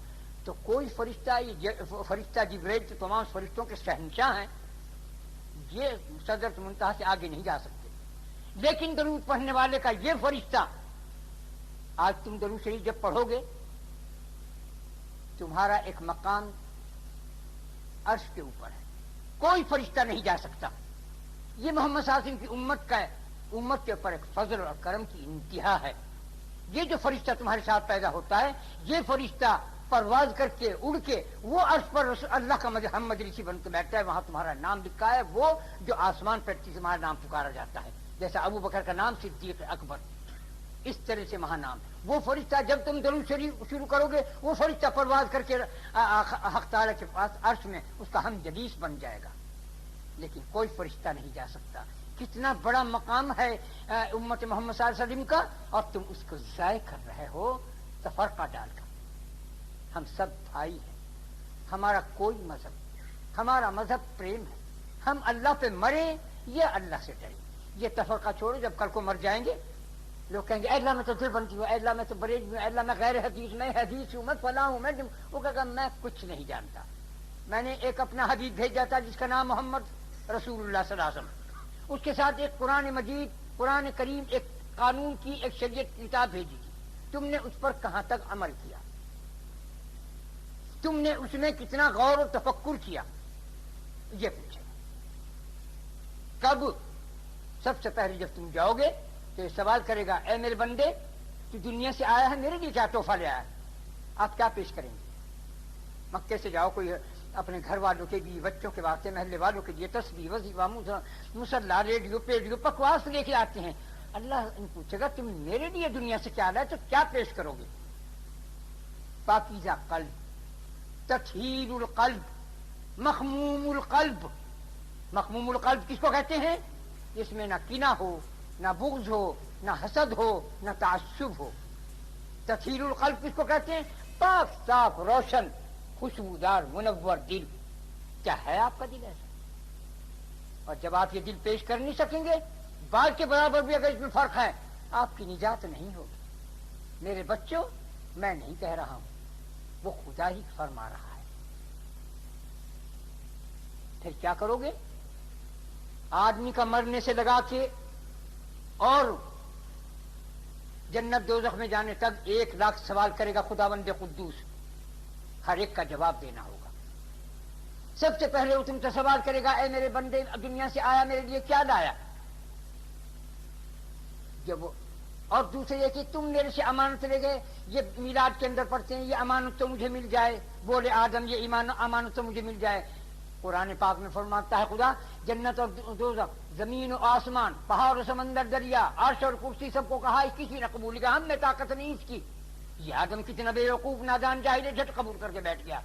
S1: تو کوئی فرشتہ جبریل تو تمام فرشتوں کے شہنشاہ ہیں، یہ صدرۃ منتہا سے آگے نہیں جا سکتے. لیکن درود پڑھنے والے کا یہ فرشتہ، آج تم درود شریف جب پڑھو گے تمہارا ایک مقام عرش کے اوپر ہے، کوئی فرشتہ نہیں جا سکتا. یہ محمد صلی اللہ علیہ وسلم کی امت کے اوپر ایک فضل اور کرم کی انتہا ہے. یہ جو فرشتہ تمہارے ساتھ پیدا ہوتا ہے، یہ فرشتہ پرواز کر کے اڑ کے وہ عرش پر اللہ کا ہم مجلسی بن کے بیٹھتا ہے، وہاں تمہارا نام لکھا ہے. وہ جو آسمان پر تمہارا نام پکارا جاتا ہے، جیسا ابو بکر کا نام صدیق اکبر، اس طرح سے وہاں نام. وہ فرشتہ جب تم درود شریف شروع کرو گے، وہ فرشتہ پرواز کر کے حق تعالی کے پاس عرش میں اس کا ہم جلیس بن جائے گا. لیکن کوئی فرشتہ نہیں جا سکتا. کتنا بڑا مقام ہے امت محمد صلی اللہ علیہ وسلم کا، اور تم اس کو ضائع کر رہے ہو تفرقہ ڈال کر. ہم سب بھائی ہیں، ہمارا کوئی ہمارا مذہب پریم ہے. ہم اللہ پہ مریں یا اللہ سے ڈریں. یہ تفرقہ چھوڑو. جب کل کو مر جائیں گے لوگ کہیں گے اے اللہ میں تو دل بنتی ہوں، اے اللہ میں تو بریج ہوں، اے اللہ میں غیر حدیث، میں حدیث ہوں، میں فلاں ہوں، میں وہ کہے گا میں کچھ نہیں جانتا. میں نے ایک اپنا حدیث بھیجا تھا جس کا نام محمد رسول اللہ صلی اللہ علیہ وسلم، اس کے ساتھ ایک قرآن مجید، قرآن کریم، ایک قانون کی ایک شریعت کتاب بھیجی تھی. تم نے اس پر کہاں تک عمل کیا؟ تم نے اس میں کتنا غور و تفکر کیا؟ یہ پوچھے. کب؟ سب سے پہلے جب تم جاؤ گے تو یہ سوال کرے گا اے میرے بندے تو دنیا سے آیا ہے، میرے لیے کیا تحفہ لے آیا ہے؟ آپ کیا پیش کریں گے؟ مکے سے جاؤ، کوئی اپنے گھر والوں کے لیے، بچوں کے واسطے، محلے والوں کے لیے تسبیح، وظیفہ، مصلی، ریڈیو، پیڈیو، بکواس لے کے آتے ہیں. اللہ ان پوچھے گا تم میرے لیے دنیا سے کیا لائے تو کیا پیش کرو گے؟ پاکیزہ قلب، تطہیر القلب، مخموم القلب. مخموم القلب کس کو کہتے ہیں؟ جس میں نہ کینہ ہو، نہ بغض ہو، نہ حسد ہو، نہ تعصب ہو. تطہیر القلب کس کو کہتے ہیں؟ پاک صاف روشن خوشبودار منور دل. کیا ہے آپ کا دل ایسا؟ اور جب آپ یہ دل پیش کر نہیں سکیں گے، بال کے برابر بھی اگر اس میں فرق ہے، آپ کی نجات نہیں ہوگی. میرے بچوں، میں نہیں کہہ رہا ہوں، وہ خدا ہی فرما رہا ہے. پھر کیا کرو گے؟ آدمی کا مرنے سے لگا کے اور جنت دوزخ میں جانے تک 1,00,000 سوال کرے گا خداوند قدوس. ہر ایک کا جواب دینا ہوگا. سب سے پہلے وہ تم سے سوال کرے گا اے میرے بندے دنیا سے آیا، میرے لیے کیا لایا؟ جب وہ اور دوسرے یہ کہ تم میرے سے امانت لے گئے، یہ میلاد کے اندر پڑھتے ہیں یہ امانت تو مجھے مل جائے، بولے آدم یہ امانت تو مجھے مل جائے. قرآن پاک میں فرماتا ہے خدا جنت اور دوزخ، زمین و آسمان، پہاڑ و سمندر، دریا، عرش اور کرسی سب کو کہا، کسی نے قبول کیا، ہم نے طاقت نہیں اس کی. یہ آدم کتنا بے وقوف نادان جاہل ہے، جھٹ قبول کر کے بیٹھ گیا.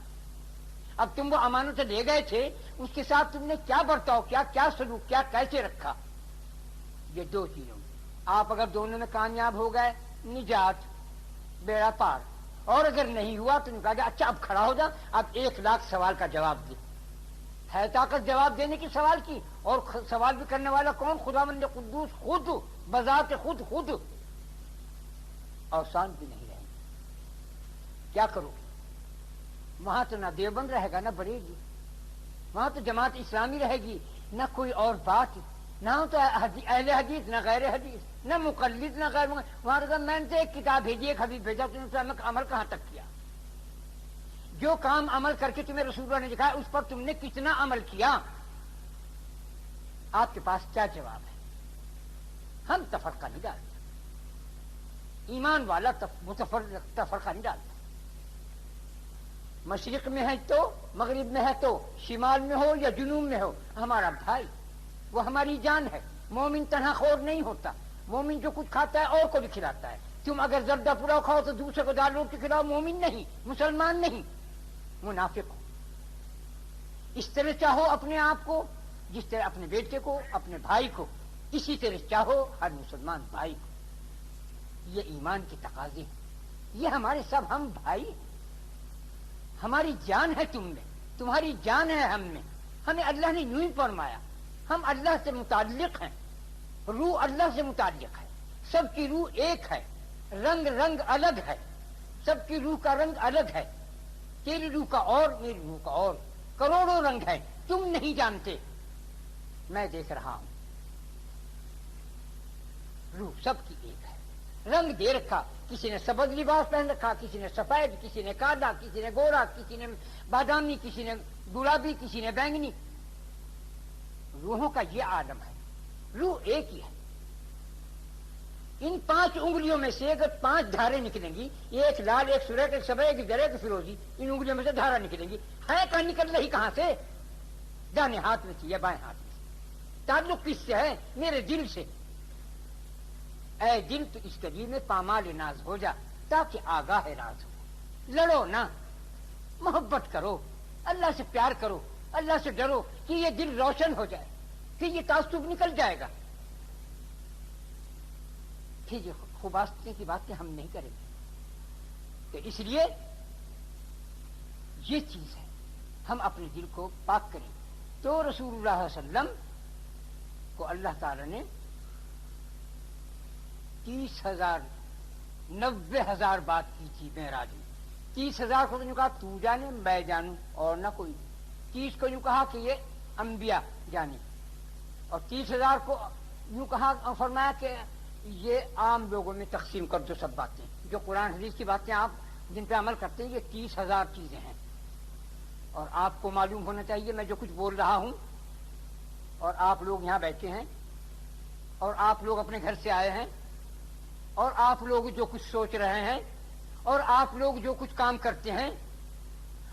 S1: اب تم وہ امانت لے گئے تھے، اس کے ساتھ تم نے کیا برتاؤ کیا سلوک کیا، کیسے رکھا؟ یہ دو چیزوں میں آپ اگر دونوں میں کامیاب ہو گئے، نجات، بیڑا پار. اور اگر نہیں ہوا تو کہا گیا اچھا اب کھڑا ہو جا، اب 1,00,000 سوال کا جواب دے. ہے طاقت جواب دینے کی سوال کی، اور سوال بھی کرنے والا کون؟ خداوند قدوس خود، بذات خود. اوسان بھی نہیں رہیں گے. کیا کرو؟ وہاں تو نہ دیوبند رہے گا، نہ بریلی، وہاں تو جماعت اسلامی رہے گی، نہ کوئی اور بات، نہ تو اہل حدیث، نہ غیر حدیث، نہ مقلد، نہ غیر مقلد. وہاں تو میں نے ایک کتاب بھیجی، ایک حدیث بھیجا، تم نے عمل کہاں تک کیا؟ جو کام عمل کر کے تمہیں رسول اللہ نے دکھایا اس پر تم نے کتنا عمل کیا؟ آپ کے پاس کیا جواب ہے؟ ہم تفرقہ نہیں ڈالتے. ایمان والا تفرقہ نہیں ڈالتا. مشرق میں ہے تو مغرب میں ہے تو شمال میں ہو یا جنوب میں ہو، ہمارا بھائی، وہ ہماری جان ہے. مومن تنہا خور نہیں ہوتا. مومن جو کچھ کھاتا ہے اور کو بھی کھلاتا ہے. تم اگر زردہ پلاؤ کھاؤ تو دوسرے کو دال روٹی کھلاؤ، مومن نہیں، مسلمان نہیں، منافق ہو. اس طرح چاہو اپنے آپ کو جس طرح اپنے بیٹے کو، اپنے بھائی کو، اسی طرح چاہو ہر مسلمان بھائی کو. یہ ایمان کی تقاضے ہیں. یہ ہمارے سب ہم بھائی ہیں. ہماری جان ہے تم میں، تمہاری جان ہے ہم میں. ہمیں اللہ نے یوں ہی فرمایا. ہم اللہ سے متعلق ہیں، روح اللہ سے متعلق ہے. سب کی روح ایک ہے، رنگ الگ ہے. سب کی روح کا رنگ الگ ہے. تیری روح کا اور، میری روح کا اور. کروڑوں رنگ ہیں، تم نہیں جانتے. میں دیکھ رہا ہوں روح سب کی ایک ہے، رنگ دے رکھا، کسی نے سبز لباس پہن رکھا، کسی نے سفید، کسی نے کالا، کسی نے گورا، کسی نے بادامی، کسی نے گلابی، کسی نے بینگنی. روحوں کا یہ عالم ہے، روح ایک ہی ہے. ان 5 انگلیوں میں سے اگر 5 دھاریں نکلیں گی، ایک لال، ایک سرخ، ایک سفید، ایک گرے، ایک فیروزی، ان انگلیوں میں سے دھارا نکلیں گی. ہے کہاں نکل رہی، کہاں سے؟ دانے ہاتھ میں سے یا بائیں ہاتھ میں سے. تعلق کس سے ہے؟ میرے دل سے. اے دل تو اس قدیم میں پامال ناز ہو جا تاکہ آگاہ راز ہو. لڑو نہ، محبت کرو، اللہ سے پیار کرو، اللہ سے ڈرو کہ یہ دل روشن ہو جائے، پھر یہ تعصب نکل جائے گا. پھر یہ خوباصتی کی باتیں ہم نہیں کریں گے. تو اس لیے یہ چیز ہے، ہم اپنے دل کو پاک کریں. تو رسول اللہ صلی اللہ علیہ وسلم کو اللہ تعالی نے 30,000 90,000 بات کی تھی معراج میں. 30,000 کو تو یوں کہا تو جانے میں جانوں اور نہ کوئی. 30 کو یوں کہا کہ یہ انبیاء جانے، اور 30,000 کو یوں کہا اور فرمایا کہ یہ عام لوگوں میں تقسیم کر دو سب باتیں. جو قرآن حدیث کی باتیں آپ جن پہ عمل کرتے ہیں، یہ 30,000 چیزیں ہیں. اور آپ کو معلوم ہونا چاہیے میں جو کچھ بول رہا ہوں، اور آپ لوگ یہاں بیٹھے ہیں، اور آپ لوگ اپنے گھر سے آئے ہیں، اور آپ لوگ جو کچھ سوچ رہے ہیں، اور آپ لوگ جو کچھ کام کرتے ہیں،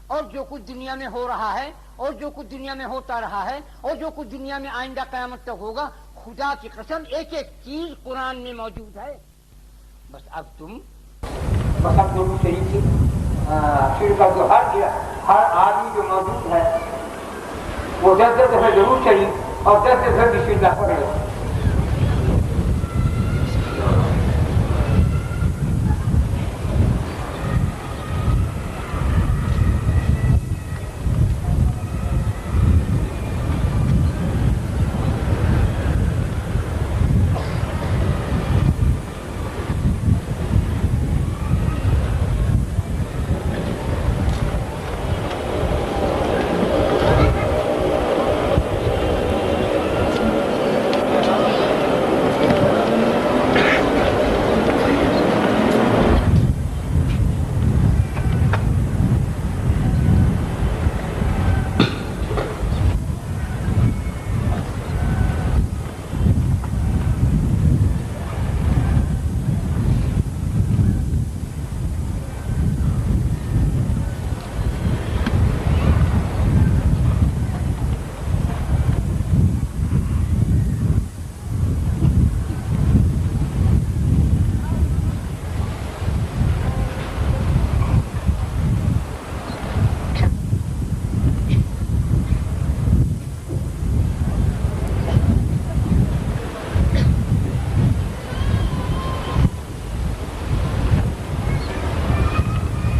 S1: اور جو کچھ دنیا میں ہو رہا ہے، اور جو کچھ دنیا میں ہوتا رہا ہے، اور جو کچھ دنیا میں آئندہ قیامت تک ہوگا، خدا کی قسم ایک ایک چیز قرآن میں موجود ہے. بس اب تم شریف کی کا جو ہر آدمی جو موجود ہے وہ 10 دفعہ ضرور شریف اور 10 دفعہ بسم اللہ پڑھ لو.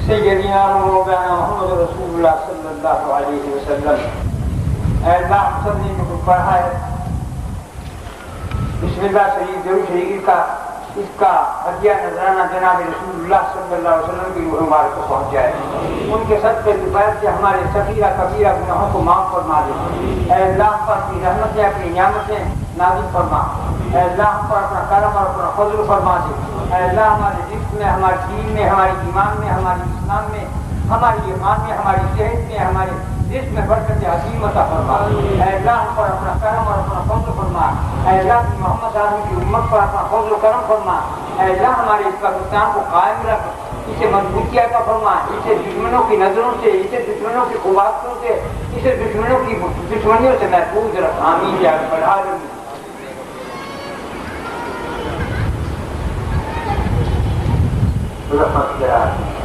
S1: سیدنا مولانا محمد رسول اللہ صلی اللہ علیہ وسلم. اے اللہ ہم سب نے جو پڑھا ہے بسم اللہ شریف ضرور شریف کا، اس کا ہدیہ نذرانہ جناب رسول اللہ صلی اللہ علیہ وسلم کی روح مبارک کو پہنچ جائے. ان کے صدقے کی بیعت سے ہمارے صغیرہ کبیرہ گناہوں کو معاف فرما دے. اے اللہ ہم پر اپنی رحمتیں اپنی نعمتیں نازل فرما. اے اللہ ہم پر اپنا کرم اور اپنا فضل فرما دے. اے اللہ ہمارے جسم میں، ہمارے دین میں، ہماری ایمان میں، ہماری اسلام میں، ہماری ایمان میں، ہماری صحت میں، ہمارے جسم میں برکت عظیم عطا فرما. اے اللہ ہم پر اپنا کرم اور اپنا فضل فرما. اے اللہ محمد صلی اللہ علیہ وسلم کی امت پر اپنا فضل و کرم فرما. اے اللہ ہمارے اس پاکستان کو قائم رکھ، اسے مضبوطی عطا فرما. اسے دشمنوں کی نظروں سے، اسے دشمنوں کی خوباصتوں سے، اسے دشمنوں کی دشمنیوں سے محفوظ رکھ. آمین یا رب العالمین. رحمت